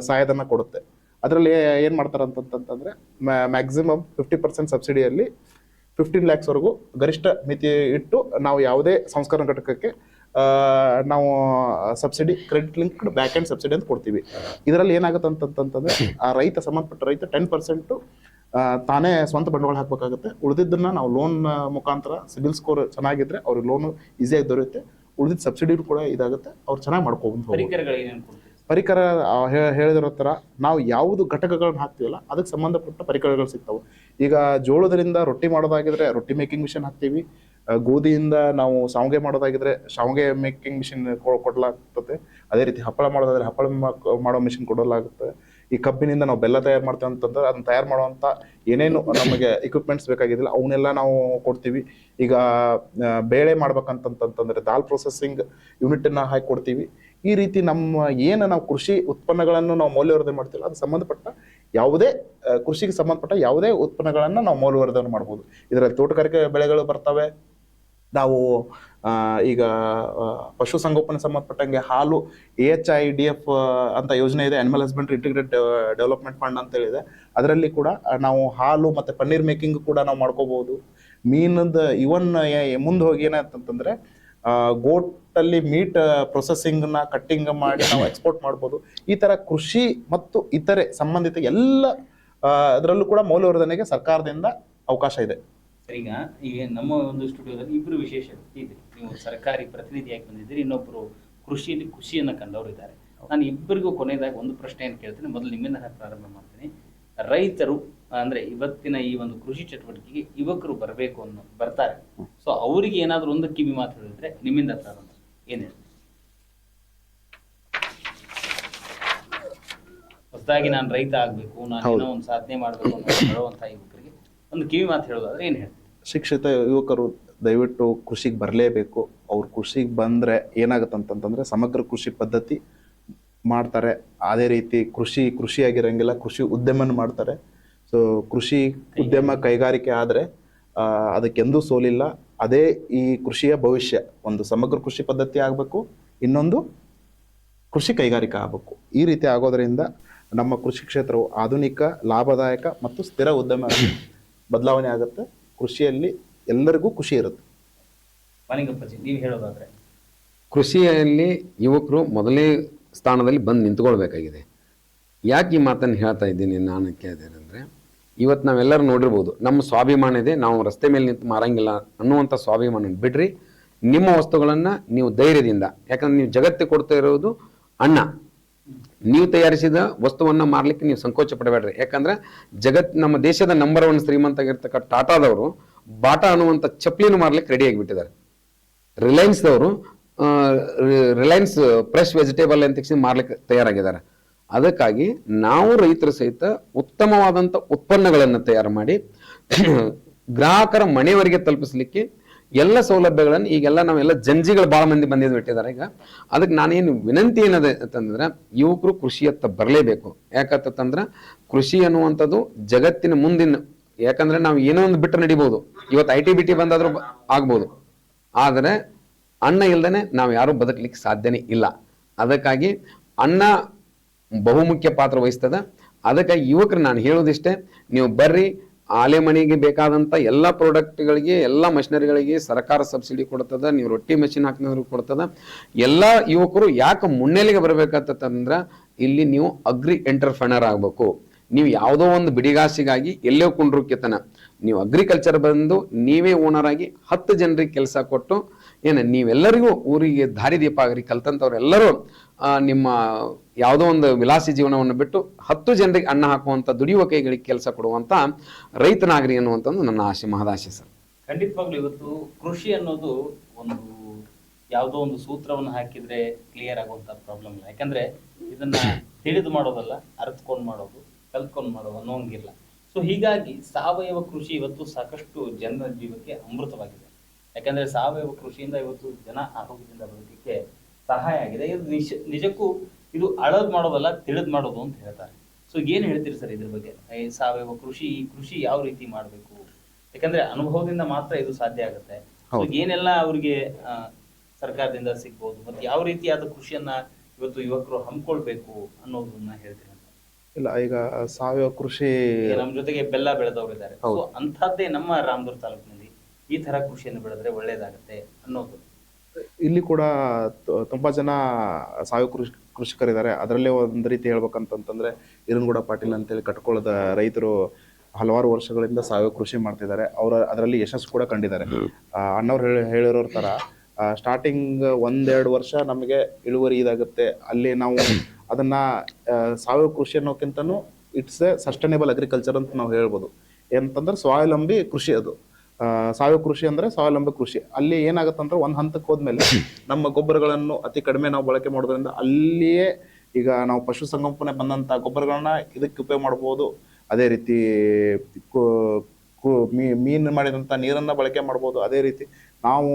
ಸಹಾಯಧನ ಕೊಡುತ್ತೆ. ಅದರಲ್ಲಿ ಏನು ಮಾಡ್ತಾರೆ ಅಂತಂತಂದರೆ ಮ್ಯಾಕ್ಸಿಮಮ್ 50% ಸಬ್ಸಿಡಿಯಲ್ಲಿ 15 lakhsವರೆಗೂ ಗರಿಷ್ಠ ಮಿತಿ ಇಟ್ಟು ನಾವು ಯಾವುದೇ ಸಂಸ್ಕರಣಾ ಘಟಕಕ್ಕೆ ನಾವು subsidy, credit linked back and subsidy ಅಂತ ಕೊಡ್ತೀವಿ. ಇದರಲ್ಲಿ ಏನಾಗುತ್ತೆ ಅಂತಂತಂದರೆ ಆ ರೈತ, ಸಂಬಂಧಪಟ್ಟ ರೈತ 10% ತಾನೇ ಸ್ವಂತ ಬಂಡವಾಳ ಹಾಕಬೇಕಾಗುತ್ತೆ. ಉಳಿದಿದ್ದನ್ನ ನಾವು ಲೋನ್ ಮುಖಾಂತರ, ಸಿಬಿಲ್ ಸ್ಕೋರ್ ಚೆನ್ನಾಗಿದ್ರೆ ಅವ್ರಿಗೆ ಲೋನು ಈಸಿಯಾಗಿ ದೊರೆಯುತ್ತೆ. ಉಳಿದಿದ್ದ ಸಬ್ಸಿಡಿ ಕೂಡ ಇದಾಗುತ್ತೆ, ಅವ್ರು ಚೆನ್ನಾಗಿ ಮಾಡ್ಕೊಂಡು. ಪರಿಕರ ಹೇಳಿದಿರೋ ಥರ ನಾವು ಯಾವುದು ಘಟಕಗಳನ್ನ ಹಾಕ್ತೀವಲ್ಲ ಅದಕ್ಕೆ ಸಂಬಂಧಪಟ್ಟ ಪರಿಕರಗಳು ಸಿಗ್ತಾವೆ. ಈಗ ಜೋಳದಿಂದ ರೊಟ್ಟಿ ಮಾಡೋದಾಗಿದ್ರೆ ರೊಟ್ಟಿ ಮೇಕಿಂಗ್ ಮಿಷಿನ್ ಹಾಕ್ತೀವಿ, ಗೋಧಿಯಿಂದ ನಾವು ಶಾವಿಗೆ ಮಾಡೋದಾಗಿದ್ರೆ ಶಾವಿಗೆ ಮೇಕಿಂಗ್ ಮಿಷಿನ್ ಕೊಡಲಾಗ್ತದೆ. ಅದೇ ರೀತಿ ಹಪ್ಪಳ ಮಾಡೋದಾದ್ರೆ ಹಪ್ಪಳ ಮಾಡೋ ಮಿಷಿನ್ ಕೊಡಲಾಗುತ್ತೆ. ಈ ಕಬ್ಬಿನಿಂದ ನಾವು ಬೆಲ್ಲ ತಯಾರು ಮಾಡ್ತೇವೆ ಅಂತಂದ್ರೆ ಅದನ್ನ ತಯಾರು ಮಾಡುವಂಥ ಏನೇನು ನಮಗೆ ಇಕ್ವಿಪ್ಮೆಂಟ್ಸ್ ಬೇಕಾಗಿದ್ದಿಲ್ಲ ಅವನ್ನೆಲ್ಲ ನಾವು ಕೊಡ್ತೀವಿ. ಈಗ ಬೇಳೆ ಮಾಡ್ಬೇಕಂತಂತಂದ್ರೆ ದಾಲ್ ಪ್ರೊಸೆಸಿಂಗ್ ಯೂನಿಟನ್ನು ಹಾಕಿ ಕೊಡ್ತೀವಿ. ಈ ರೀತಿ ನಮ್ಮ ಏನು ನಾವು ಕೃಷಿ ಉತ್ಪನ್ನಗಳನ್ನು ನಾವು ಮೌಲ್ಯವರ್ಧನೆ ಮಾಡ್ತೀವಿ ಅದಕ್ಕೆ ಸಂಬಂಧಪಟ್ಟ ಯಾವುದೇ ಕೃಷಿಗೆ ಸಂಬಂಧಪಟ್ಟ ಯಾವುದೇ ಉತ್ಪನ್ನಗಳನ್ನು ನಾವು ಮೌಲ್ಯವರ್ಧನೆ ಮಾಡ್ಬೋದು. ಇದರಲ್ಲಿ ತೋಟಗಾರಿಕೆ ಬೆಳೆಗಳು ಬರ್ತವೆ. ನಾವು ಈಗ ಪಶುಸಂಗೋಪನೆ ಸಂಬಂಧಪಟ್ಟಂಗೆ ಹಾಲು AHIDF ಅಂತ ಯೋಜನೆ ಇದೆ, animal husbandry integrated development fund ಅಂತ ಹೇಳಿದೆ. ಅದರಲ್ಲಿ ಕೂಡ ನಾವು ಹಾಲು ಮತ್ತು ಪನ್ನೀರ್ ಮೇಕಿಂಗ್ ಕೂಡ ನಾವು ಮಾಡ್ಕೋಬಹುದು. ಮೀನದ ಇವನ್ ಮುಂದೆ ಹೋಗಿ ಏನಂತಂದ್ರೆ ಗೋಟಲ್ಲಿ ಮೀಟ್ ಪ್ರೊಸೆಸಿಂಗ್ನ ಕಟ್ಟಿಂಗ್ ಮಾಡಿ ನಾವು ಎಕ್ಸ್ಪೋರ್ಟ್ ಮಾಡ್ಬೋದು. ಈ ಥರ ಕೃಷಿ ಮತ್ತು ಇತರೆ ಸಂಬಂಧಿತ ಎಲ್ಲ ಅದರಲ್ಲೂ ಕೂಡ ಮೌಲ್ಯವರ್ಧನೆಗೆ ಸರ್ಕಾರದಿಂದ ಅವಕಾಶ ಇದೆ. ಈಗ ನಮ್ಮ ಒಂದು ಸ್ಟುಡಿಯೋದಲ್ಲಿ ಇಬ್ಬರು ವಿಶೇಷ ವ್ಯಕ್ತಿ ಇದ್ರಿ. ನೀವು ಸರ್ಕಾರಿ ಪ್ರತಿನಿಧಿಯಾಗಿ ಬಂದಿದ್ದೀರಿ, ಇನ್ನೊಬ್ಬರು ಕೃಷಿಯಲ್ಲಿ ಖುಷಿಯನ್ನು ಕಂಡವರು ಇದ್ದಾರೆ. ನಾನು ಇಬ್ಬರಿಗೂ ಕೊನೆಯದಾಗಿ ಒಂದು ಪ್ರಶ್ನೆಯನ್ನು ಕೇಳ್ತೀನಿ. ಮೊದಲು ನಿಮ್ಮಿಂದ ಪ್ರಾರಂಭ ಮಾಡ್ತೀನಿ. ರೈತರು ಅಂದ್ರೆ ಇವತ್ತಿನ ಈ ಒಂದು ಕೃಷಿ ಚಟುವಟಿಕೆಗೆ ಯುವಕರು ಬರಬೇಕು ಅನ್ನೋ ಬರ್ತಾರೆ. ಸೊ ಅವರಿಗೆ ಏನಾದರೂ ಒಂದು ಕಿವಿ ಮಾತು ಹೇಳಿದ್ರೆ ನಿಮ್ಮಿಂದ ಪ್ರಾರಂಭ ಏನ್ ಹೇಳ್ತೀವಿ? ಹೊಸದಾಗಿ ನಾನು ರೈತ ಆಗ್ಬೇಕು, ನಾನು ಏನೋ ಒಂದು ಸಾಧನೆ ಮಾಡ್ಬೇಕು ಅನ್ನೋ ಬರುವಂತ ಯುವಕರಿಗೆ ಒಂದು ಕಿವಿ ಮಾತು ಹೇಳೋದಾದ್ರೆ ಏನ್ ಹೇಳ್ತೀವಿ? ಶಿಕ್ಷಿತ ಯುವಕರು ದಯವಿಟ್ಟು ಕೃಷಿಗೆ ಬರಲೇಬೇಕು. ಅವ್ರು ಕೃಷಿಗೆ ಬಂದರೆ ಏನಾಗುತ್ತೆ ಅಂತಂತಂದರೆ ಸಮಗ್ರ ಕೃಷಿ ಪದ್ಧತಿ ಮಾಡ್ತಾರೆ. ಅದೇ ರೀತಿ ಕೃಷಿಯಾಗಿರಂಗಿಲ್ಲ, ಕೃಷಿ ಉದ್ಯಮನ ಮಾಡ್ತಾರೆ. ಸೊ ಕೃಷಿ ಉದ್ಯಮ ಕೈಗಾರಿಕೆ ಆದರೆ ಅದಕ್ಕೆಂದೂ ಸೋಲಿಲ್ಲ. ಅದೇ ಈ ಕೃಷಿಯ ಭವಿಷ್ಯ. ಒಂದು ಸಮಗ್ರ ಕೃಷಿ ಪದ್ಧತಿ ಆಗಬೇಕು, ಇನ್ನೊಂದು ಕೃಷಿ ಕೈಗಾರಿಕೆ ಆಗಬೇಕು. ಈ ರೀತಿ ಆಗೋದರಿಂದ ನಮ್ಮ ಕೃಷಿ ಕ್ಷೇತ್ರವು ಆಧುನಿಕ, ಲಾಭದಾಯಕ ಮತ್ತು ಸ್ಥಿರ ಉದ್ಯಮ ಬದಲಾವಣೆ ಆಗುತ್ತೆ. ಕೃಷಿಯಲ್ಲಿ ಎಲ್ಲರಿಗೂ ಖುಷಿ ಇರುತ್ತೆ. ಮಾಲಿಂಗಪ್ಪಾಜಿ, ನೀವು ಹೇಳೋದಾದ್ರೆ? ಕೃಷಿಯಲ್ಲಿ ಯುವಕರು ಮೊದಲನೇ ಸ್ಥಾನದಲ್ಲಿ ಬಂದು ನಿಂತ್ಕೊಳ್ಬೇಕಾಗಿದೆ. ಯಾಕೆ ಈ ಮಾತನ್ನು ಹೇಳ್ತಾ ಇದ್ದೀನಿ ನಾನು ಕೇಳಿದೆ ಅಂದರೆ, ಇವತ್ತು ನಾವೆಲ್ಲರೂ ನೋಡಿರ್ಬೋದು, ನಮ್ಮ ಸ್ವಾಭಿಮಾನ ಇದೆ, ನಾವು ರಸ್ತೆ ಮೇಲೆ ನಿಂತು ಮಾರಂಗಿಲ್ಲ ಅನ್ನುವಂಥ ಸ್ವಾಭಿಮಾನ ಬಿಡ್ರಿ. ನಿಮ್ಮ ವಸ್ತುಗಳನ್ನು ನೀವು ಧೈರ್ಯದಿಂದ, ಯಾಕಂದ್ರೆ ನೀವು ಜಗತ್ತಿಗೆ ಕೊಡ್ತಾ ಇರೋದು ಅನ್ನ, ನೀವು ತಯಾರಿಸಿದ ವಸ್ತುವನ್ನು ಮಾರಲಿಕ್ಕೆ ನೀವು ಸಂಕೋಚ ಪಡಬೇಡ್ರಿ. ಯಾಕಂದ್ರೆ ನಮ್ಮ ದೇಶದ ನಂಬರ್ 1 ಶ್ರೀಮಂತ ಆಗಿರ್ತಕ್ಕಂಥ ಟಾಟಾದವರು ಬಾಟಾ ಅನ್ನುವಂಥ ಚಪ್ಪಲಿನ ಮಾರ್ಲಿಕ್ಕೆ ರೆಡಿ ಆಗಿಬಿಟ್ಟಿದ್ದಾರೆ. ರಿಲಯನ್ಸ್ದವರು ರಿಲಯನ್ಸ್ ಫ್ರೆಶ್ ವೆಜಿಟೇಬಲ್ ಅಂತ ಮಾರ್ಲಿಕ್ಕೆ ತಯಾರಾಗಿದ್ದಾರೆ. ಅದಕ್ಕಾಗಿ ನಾವು ರೈತರ ಸಹಿತ ಉತ್ತಮವಾದಂಥ ಉತ್ಪನ್ನಗಳನ್ನು ತಯಾರು ಮಾಡಿ ಗ್ರಾಹಕರ ಮನೆಯವರೆಗೆ ತಲುಪಿಸ್ಲಿಕ್ಕೆ ಎಲ್ಲ ಸೌಲಭ್ಯಗಳನ್ನು ಈಗೆಲ್ಲ ನಾವೆಲ್ಲ ಜಂಜಿಗಳು ಭಾಳ ಮಂದಿ ಬಿಟ್ಟಿದ್ದಾರೆ. ಈಗ ಅದಕ್ಕೆ ನಾನೇನು ವಿನಂತಿ ಏನದೆ ಅಂತಂದ್ರೆ, ಯುವಕರು ಕೃಷಿಯತ್ತ ಬರಲೇಬೇಕು. ಯಾಕಂತಂದ್ರೆ ಕೃಷಿ ಅನ್ನುವಂಥದ್ದು ಜಗತ್ತಿನ ಮುಂದಿನ, ಯಾಕಂದ್ರೆ ನಾವು ಏನೋ ಒಂದು ಬಿಟ್ಟು ನಡಿಬೋದು, ಇವತ್ತು IT BT ಬಂದಾದ್ರೂ ಆಗ್ಬೋದು, ಆದರೆ ಅನ್ನ ಇಲ್ದೇನೆ ನಾವು ಯಾರೂ ಬದುಕಲಿಕ್ಕೆ ಸಾಧ್ಯನೇ ಇಲ್ಲ. ಅದಕ್ಕಾಗಿ ಅನ್ನ ಬಹುಮುಖ್ಯ ಪಾತ್ರ ವಹಿಸ್ತದ. ಅದಕ್ಕಾಗಿ ಯುವಕರು ನಾನು ಹೇಳೋದಿಷ್ಟೇ, ನೀವು ಬರ್ರಿ, ಆಲೆ ಮನೆಗೆ ಬೇಕಾದಂಥ ಎಲ್ಲ ಪ್ರಾಡಕ್ಟ್ಗಳಿಗೆ, ಎಲ್ಲ ಮಷಿನರಿಗಳಿಗೆ ಸರ್ಕಾರ ಸಬ್ಸಿಡಿ ಕೊಡ್ತದ. ನೀವು ರೊಟ್ಟಿ ಮೆಷಿನ್ ಹಾಕಿದ್ರು ಕೊಡ್ತದ. ಎಲ್ಲ ಯುವಕರು ಯಾಕೆ ಮುನ್ನೆಲೆಗೆ ಬರ್ಬೇಕಂತಂದ್ರೆ, ಇಲ್ಲಿ ನೀವು ಅಗ್ರಿ ಎಂಟರ್ಪ್ರನರ್ ಆಗಬೇಕು. ನೀವು ಯಾವುದೋ ಒಂದು ಬಿಡಿಗಾಸಿಗಾಗಿ ಎಲ್ಲೋ ಕುಂಡ್ರುಕ್ಕಿತನ, ನೀವು ಅಗ್ರಿಕಲ್ಚರ್ ಬಂದು ನೀವೇ ಓನರ್ ಆಗಿ 10 ಜನರಿಗೆ ಕೆಲಸ ಕೊಟ್ಟು ನೀವೆಲ್ಲರಿಗೂ ಊರಿಗೆ ದಾರಿದೀಪ ಆಗ್ರಿ. ಕಲ್ತಂಥವ್ರೆಲ್ಲರೂ ನಿಮ್ಮ ಯಾವುದೋ ಒಂದು ವಿಲಾಸಿ ಜೀವನವನ್ನು ಬಿಟ್ಟು 10 ಜನರಿಗೆ ಅನ್ನ ಹಾಕುವಂಥ, ದುಡಿಯುವ ಕೈಗಳಿಗೆ ಕೆಲಸ ಕೊಡುವಂಥ ರೈತನಾಗ್ರಿ ಅನ್ನುವಂಥದ್ದು ನನ್ನ ಆಸೆ, ಮಹದಾಶೆ ಸರ್. ಖಂಡಿತವಾಗ್ಲೂ ಇವತ್ತು ಕೃಷಿ ಅನ್ನೋದು ಒಂದು ಯಾವುದೋ ಒಂದು ಸೂತ್ರವನ್ನು ಹಾಕಿದ್ರೆ ಕ್ಲಿಯರ್ ಆಗುವಂಥ ಪ್ರಾಬ್ಲಮ್ ಇಲ್ಲ. ಯಾಕಂದ್ರೆ ಇದನ್ನ ತಿಳಿದು ಮಾಡೋದಲ್ಲ, ಅರ್ಥಕೊಂಡು ಮಾಡೋದು, ಕಲ್ತ್ಕೊಂಡು ಮಾಡೋದು ಅನ್ನೋಂಗಿಲ್ಲ. ಸೊ ಹೀಗಾಗಿ ಸಾವಯವ ಕೃಷಿ ಇವತ್ತು ಸಾಕಷ್ಟು ಜನರ ಜೀವಕ್ಕೆ ಅಮೃತವಾಗಿದೆ. ಯಾಕಂದ್ರೆ ಸಾವಯವ ಕೃಷಿಯಿಂದ ಇವತ್ತು ಜನ ಆರೋಗ್ಯದಿಂದ ಬದುಕಲಿಕ್ಕೆ ಸಹಾಯ ಆಗಿದೆ. ಇದು ನಿಜಕ್ಕೂ ಇದು ಅಳದ್ ಮಾಡೋದಲ್ಲ, ತಿಳಿದ್ ಮಾಡೋದು ಅಂತ ಹೇಳ್ತಾರೆ. ಸೊ ಏನ್ ಹೇಳ್ತೀರಿ ಸರ್ ಇದ್ರ ಬಗ್ಗೆ? ಸಾವಯವ ಕೃಷಿ ಯಾವ ರೀತಿ ಮಾಡಬೇಕು? ಯಾಕಂದ್ರೆ ಅನುಭವದಿಂದ ಮಾತ್ರ ಇದು ಸಾಧ್ಯ ಆಗುತ್ತೆ. ಏನೆಲ್ಲ ಅವ್ರಿಗೆ ಸರ್ಕಾರದಿಂದ ಸಿಗ್ಬೋದು, ಮತ್ತೆ ಯಾವ ರೀತಿಯಾದ ಕೃಷಿಯನ್ನ ಇವತ್ತು ಯುವಕರು ಹಮ್ಕೊಳ್ಬೇಕು ಅನ್ನೋದನ್ನ ಹೇಳ್ತೀನಿ. ಇಲ್ಲ, ಈಗ ಸಾವಯವ ಕೃಷಿ, ನಮ್ಮ ಜೊತೆಗೆ ಬೆಲ್ಲ ಬೆಳೆದವರು ಇದ್ದಾರೆ. ಸೊ ಅಂತಹದ್ದೇ ನಮ್ಮ ರಾಮದುರ್ಗ ತಾಲೂಕಿನಲ್ಲಿ ಈ ತರ ಕೃಷಿಯನ್ನು ಬೆಳೆದ್ರೆ ಒಳ್ಳೇದಾಗತ್ತೆ ಅನ್ನೋದು. ಇಲ್ಲಿ ಕೂಡ ತುಂಬಾ ಜನ ಸಾವಯವ ಕೃಷಿಕರಿದ್ದಾರೆ. ಅದರಲ್ಲೇ ಒಂದು ರೀತಿ ಹೇಳ್ಬೇಕಂತಂದ್ರೆ, ಇರನಗೌಡ ಪಾಟೀಲ್ ಅಂತೇಳಿ ಕಟ್ಕೊಳ್ಳದ ರೈತರು ಹಲವಾರು ವರ್ಷಗಳಿಂದ ಸಾವಯವ ಕೃಷಿ ಮಾಡ್ತಿದ್ದಾರೆ. ಅದರಲ್ಲಿ ಯಶಸ್ಸು ಕೂಡ ಕಂಡಿದ್ದಾರೆ. ಅಣ್ಣವ್ರು ಹೇಳಿರೋ ತರ ಸ್ಟಾರ್ಟಿಂಗ್ 1-2 ವರ್ಷ ನಮಗೆ ಇಳುವರಿ ಇದಾಗುತ್ತೆ. ಅಲ್ಲಿ ನಾವು ಅದನ್ನ ಸಾವಯವ ಕೃಷಿ ಅನ್ನೋಕ್ಕಿಂತನೂ ಇಟ್ಸ್ ಎ ಸಸ್ಟೈನೇಬಲ್ ಅಗ್ರಿಕಲ್ಚರ್ ಅಂತ ನಾವು ಹೇಳ್ಬೋದು. ಏನಂತಂದ್ರೆ ಸ್ವಾವಲಂಬಿ ಕೃಷಿ ಅದು. ಸಾವಯವ ಕೃಷಿ ಅಂದ್ರೆ ಸ್ವಾವಲಂಬಿ ಕೃಷಿ. ಅಲ್ಲಿ ಏನಾಗುತ್ತಂದ್ರೆ ಒಂದು ಹಂತಕ್ಕೆ ಹೋದ್ಮೇಲೆ ನಮ್ಮ ಗೊಬ್ಬರಗಳನ್ನು ಅತಿ ಕಡಿಮೆ ನಾವು ಬಳಕೆ ಮಾಡೋದ್ರಿಂದ, ಅಲ್ಲಿಯೇ ಈಗ ನಾವು ಪಶುಸಂಗೋಪನೆ ಬಂದಂತ ಗೊಬ್ಬರಗಳನ್ನ ಇದಕ್ಕೆ ಉಪಯೋಗ ಮಾಡ್ಬೋದು. ಅದೇ ರೀತಿ ಮೀನು ಮಾಡಿದಂಥ ನೀರನ್ನ ಬಳಕೆ ಮಾಡ್ಬೋದು. ಅದೇ ರೀತಿ ನಾವು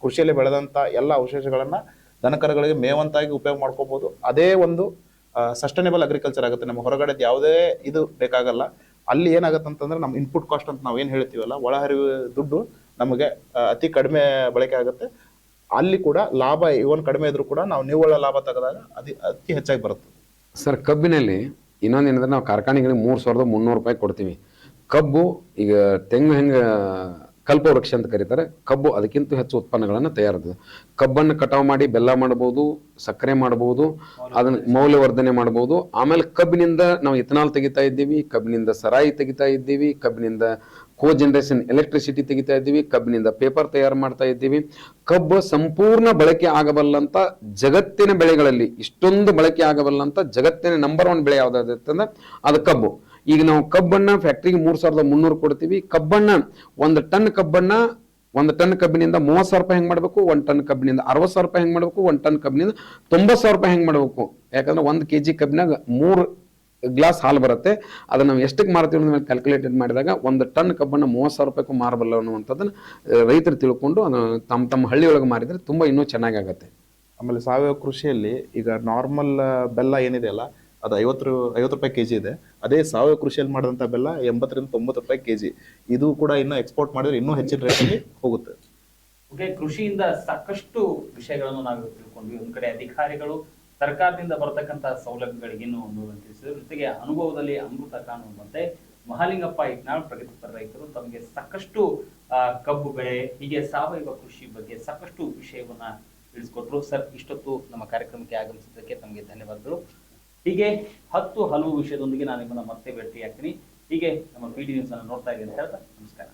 ಕೃಷಿಯಲ್ಲಿ ಬೆಳೆದಂಥ ಎಲ್ಲ ಅವಶೇಷಗಳನ್ನ ದನಕರುಗಳಿಗೆ ಮೇವಂತಾಗಿ ಉಪಯೋಗ ಮಾಡ್ಕೋಬಹುದು. ಅದೇ ಒಂದು ಸಸ್ಟೈನೇಬಲ್ ಅಗ್ರಿಕಲ್ಚರ್ ಆಗುತ್ತೆ. ನಮ್ಮ ಹೊರಗಡೆ ಯಾವುದೇ ಇದು ಬೇಕಾಗಲ್ಲ. ಅಲ್ಲಿ ಏನಾಗುತ್ತೆ ಅಂತಂದ್ರೆ, ನಮ್ಮ ಇನ್ಪುಟ್ ಕಾಸ್ಟ್ ಅಂತ ನಾವೇನು ಹೇಳ್ತೀವಲ್ಲ, ಒಳಹರಿವು ದುಡ್ಡು ನಮಗೆ ಅತಿ ಕಡಿಮೆ ಬಳಕೆ ಆಗುತ್ತೆ. ಅಲ್ಲಿ ಕೂಡ ಲಾಭ ಇವನ್ ಕಡಿಮೆ ಇದ್ರೂ ಕೂಡ ನಾವು ನಿವ್ವಳ ಲಾಭ ತೆಗೆದಾಗ ಅತಿ ಹೆಚ್ಚಾಗಿ ಬರುತ್ತೆ. ಸರ್, ಕಬ್ಬಿನಲ್ಲಿ ಇನ್ನೊಂದೇನಂದ್ರೆ, ನಾವು ಕಾರ್ಖಾನೆಗಳಿಗೆ 3,300 ರೂಪಾಯಿ ಕೊಡ್ತೀವಿ. ಕಬ್ಬು ಈಗ ತೆಂಗು ಹೆಂಗೆ ಕಲ್ಪವೃಕ್ಷ ಅಂತ ಕರೀತಾರೆ, ಕಬ್ಬು ಅದಕ್ಕಿಂತ ಹೆಚ್ಚು ಉತ್ಪನ್ನಗಳನ್ನು ತಯಾರಿಸ್ತದೆ. ಕಬ್ಬನ್ನು ಕಟಾವು ಮಾಡಿ ಬೆಲ್ಲ ಮಾಡ್ಬೋದು, ಸಕ್ಕರೆ ಮಾಡ್ಬೋದು, ಅದನ್ನ ಮೌಲ್ಯವರ್ಧನೆ ಮಾಡ್ಬೋದು. ಆಮೇಲೆ ಕಬ್ಬಿನಿಂದ ನಾವು ಇಥನಾಲ್ ತೆಗಿತಾ ಇದ್ದೀವಿ, ಕಬ್ಬಿನಿಂದ ಸರಾಯಿ ತೆಗಿತಾ ಇದ್ದೀವಿ, ಕಬ್ಬಿನಿಂದ ಜನರೇಷನ್ ಎಲೆಕ್ಟ್ರಿಸಿಟಿ ತೆಗಿತಾ ಇದ್ದೀವಿ, ಕಬ್ಬಿನಿಂದ ಪೇಪರ್ ತಯಾರು ಮಾಡ್ತಾ ಇದ್ದೀವಿ. ಕಬ್ಬು ಸಂಪೂರ್ಣ ಬಳಕೆ ಆಗಬಲ್ಲಂತ ಜಗತ್ತಿನ ಬೆಳೆಗಳಲ್ಲಿ, ಇಷ್ಟೊಂದು ಬಳಕೆ ಆಗಬಲ್ಲಂತ ಜಗತ್ತಿನ ನಂಬರ್ 1 ಬೆಳೆ ಯಾವ್ದಾದ್ರೆ ಅದು ಕಬ್ಬು. ಈಗ ನಾವು ಕಬ್ಬನ್ನ ಫ್ಯಾಕ್ಟ್ರಿಗೆ 3,300 ಕೊಡ್ತೀವಿ. ಕಬ್ಬನ್ನ ಒಂದು ಟನ್ ಕಬ್ಬಿನಿಂದ 30,000 ರೂಪಾಯಿ ಹೆಂಗ್ ಮಾಡ್ಬೇಕು, 1 ಟನ್ ಕಬ್ಬಿನಿಂದ 60,000 ರೂಪಾಯಿ ಹೆಂಗ್ ಮಾಡ್ಬೇಕು, 1 ಟನ್ ಕಬ್ಬಿನಿಂದ 90,000 ರೂಪಾಯಿ ಹೆಂಗ್ ಮಾಡ್ಬೇಕು. ಯಾಕಂದ್ರೆ 1 kg ಕಬ್ಬಿನಾಗ 3 ಗ್ಲಾಸ್ ಹಾಲು ಬರುತ್ತೆ. ಅದನ್ನ ನಾವು ಎಷ್ಟಕ್ಕೆ ಮಾರ್ತೀವಿ ಅನ್ನೋದು ಕ್ಯಾಲ್ಕುಲೇಟೆಡ್ ಮಾಡಿದಾಗ 1 ಟನ್ ಕಬ್ಬನ್ನು 30,000 ರೂಪಾಯಿಗೂ ಮಾರಬಲ್ಲ ಅನ್ನುವಂಥದ್ದನ್ನ ರೈತರು ತಿಳ್ಕೊಂಡು ತಮ್ಮ ಹಳ್ಳಿಯೊಳಗೆ ಮಾರಿದ್ರೆ ತುಂಬಾ ಇನ್ನೂ ಚೆನ್ನಾಗಿ ಆಗುತ್ತೆ. ಆಮೇಲೆ ಸಾವಯವ ಕೃಷಿಯಲ್ಲಿ ಈಗ ನಾರ್ಮಲ್ ಬೆಲ್ಲ ಏನಿದೆ ಅಲ್ಲ, ಅದು 50 ರೂಪಾಯಿ kg ಇದೆ. ಅದೇ ಸಾವಯವ ಕೃಷಿಯಲ್ಲಿ ಮಾಡಿದಂಥ ಬೆಲ್ಲ 80-90 ರೂಪಾಯಿ kg. ಇದು ಕೂಡ ಇನ್ನೂ ಎಕ್ಸ್ಪೋರ್ಟ್ ಮಾಡಿದ್ರೆ ಇನ್ನೂ ಹೆಚ್ಚಿನ ರೇಟಲ್ಲಿ ಹೋಗುತ್ತೆ. ಓಕೆ, ಕೃಷಿಯಿಂದ ಸಾಕಷ್ಟು ವಿಷಯಗಳನ್ನು ನಾವು ತಿಳ್ಕೊಂಡ್ವಿ. ಒಂದ್ ಕಡೆ ಅಧಿಕಾರಿಗಳು ಸರ್ಕಾರದಿಂದ ಬರತಕ್ಕಂತಹ ಸೌಲಭ್ಯಗಳಿಗೆ ಇನ್ನೂ ಒಂದು ತಿಳಿಸಿದರು. ಜೊತೆಗೆ ಅನುಭವದಲ್ಲಿ ಅಮೃತ ಕಾನೂನು ಮತ್ತೆ ಮಹಾಲಿಂಗಪ್ಪ ಇಟ್ನಾಳ್ ಪ್ರಗತಿಪರ ರೈತರು ತಮಗೆ ಸಾಕಷ್ಟು ಕಬ್ಬು ಬೆಳೆ ಹೀಗೆ ಸಾವಯವ ಕೃಷಿ ಬಗ್ಗೆ ಸಾಕಷ್ಟು ವಿಷಯವನ್ನ ತಿಳಿಸ್ಕೊಟ್ರು. ಸರ್, ಇಷ್ಟೊತ್ತು ನಮ್ಮ ಕಾರ್ಯಕ್ರಮಕ್ಕೆ ಆಗಮಿಸಿದ್ದಕ್ಕೆ ತಮಗೆ ಧನ್ಯವಾದಗಳು. ಹೀಗೆ ಹಲವು ವಿಷಯದೊಂದಿಗೆ ನಾನು ನಿಮ್ಮನ್ನ ಮತ್ತೆ ಭೇಟಿಯಾಗ್ತೀನಿ. ಹೀಗೆ ನಮ್ಮ PD ನ್ಯೂಸ್ ಅನ್ನು ನೋಡ್ತಾ ಇದ್ದೀನಿ ಅಂತ ಹೇಳ್ತಾ ನಮಸ್ಕಾರ.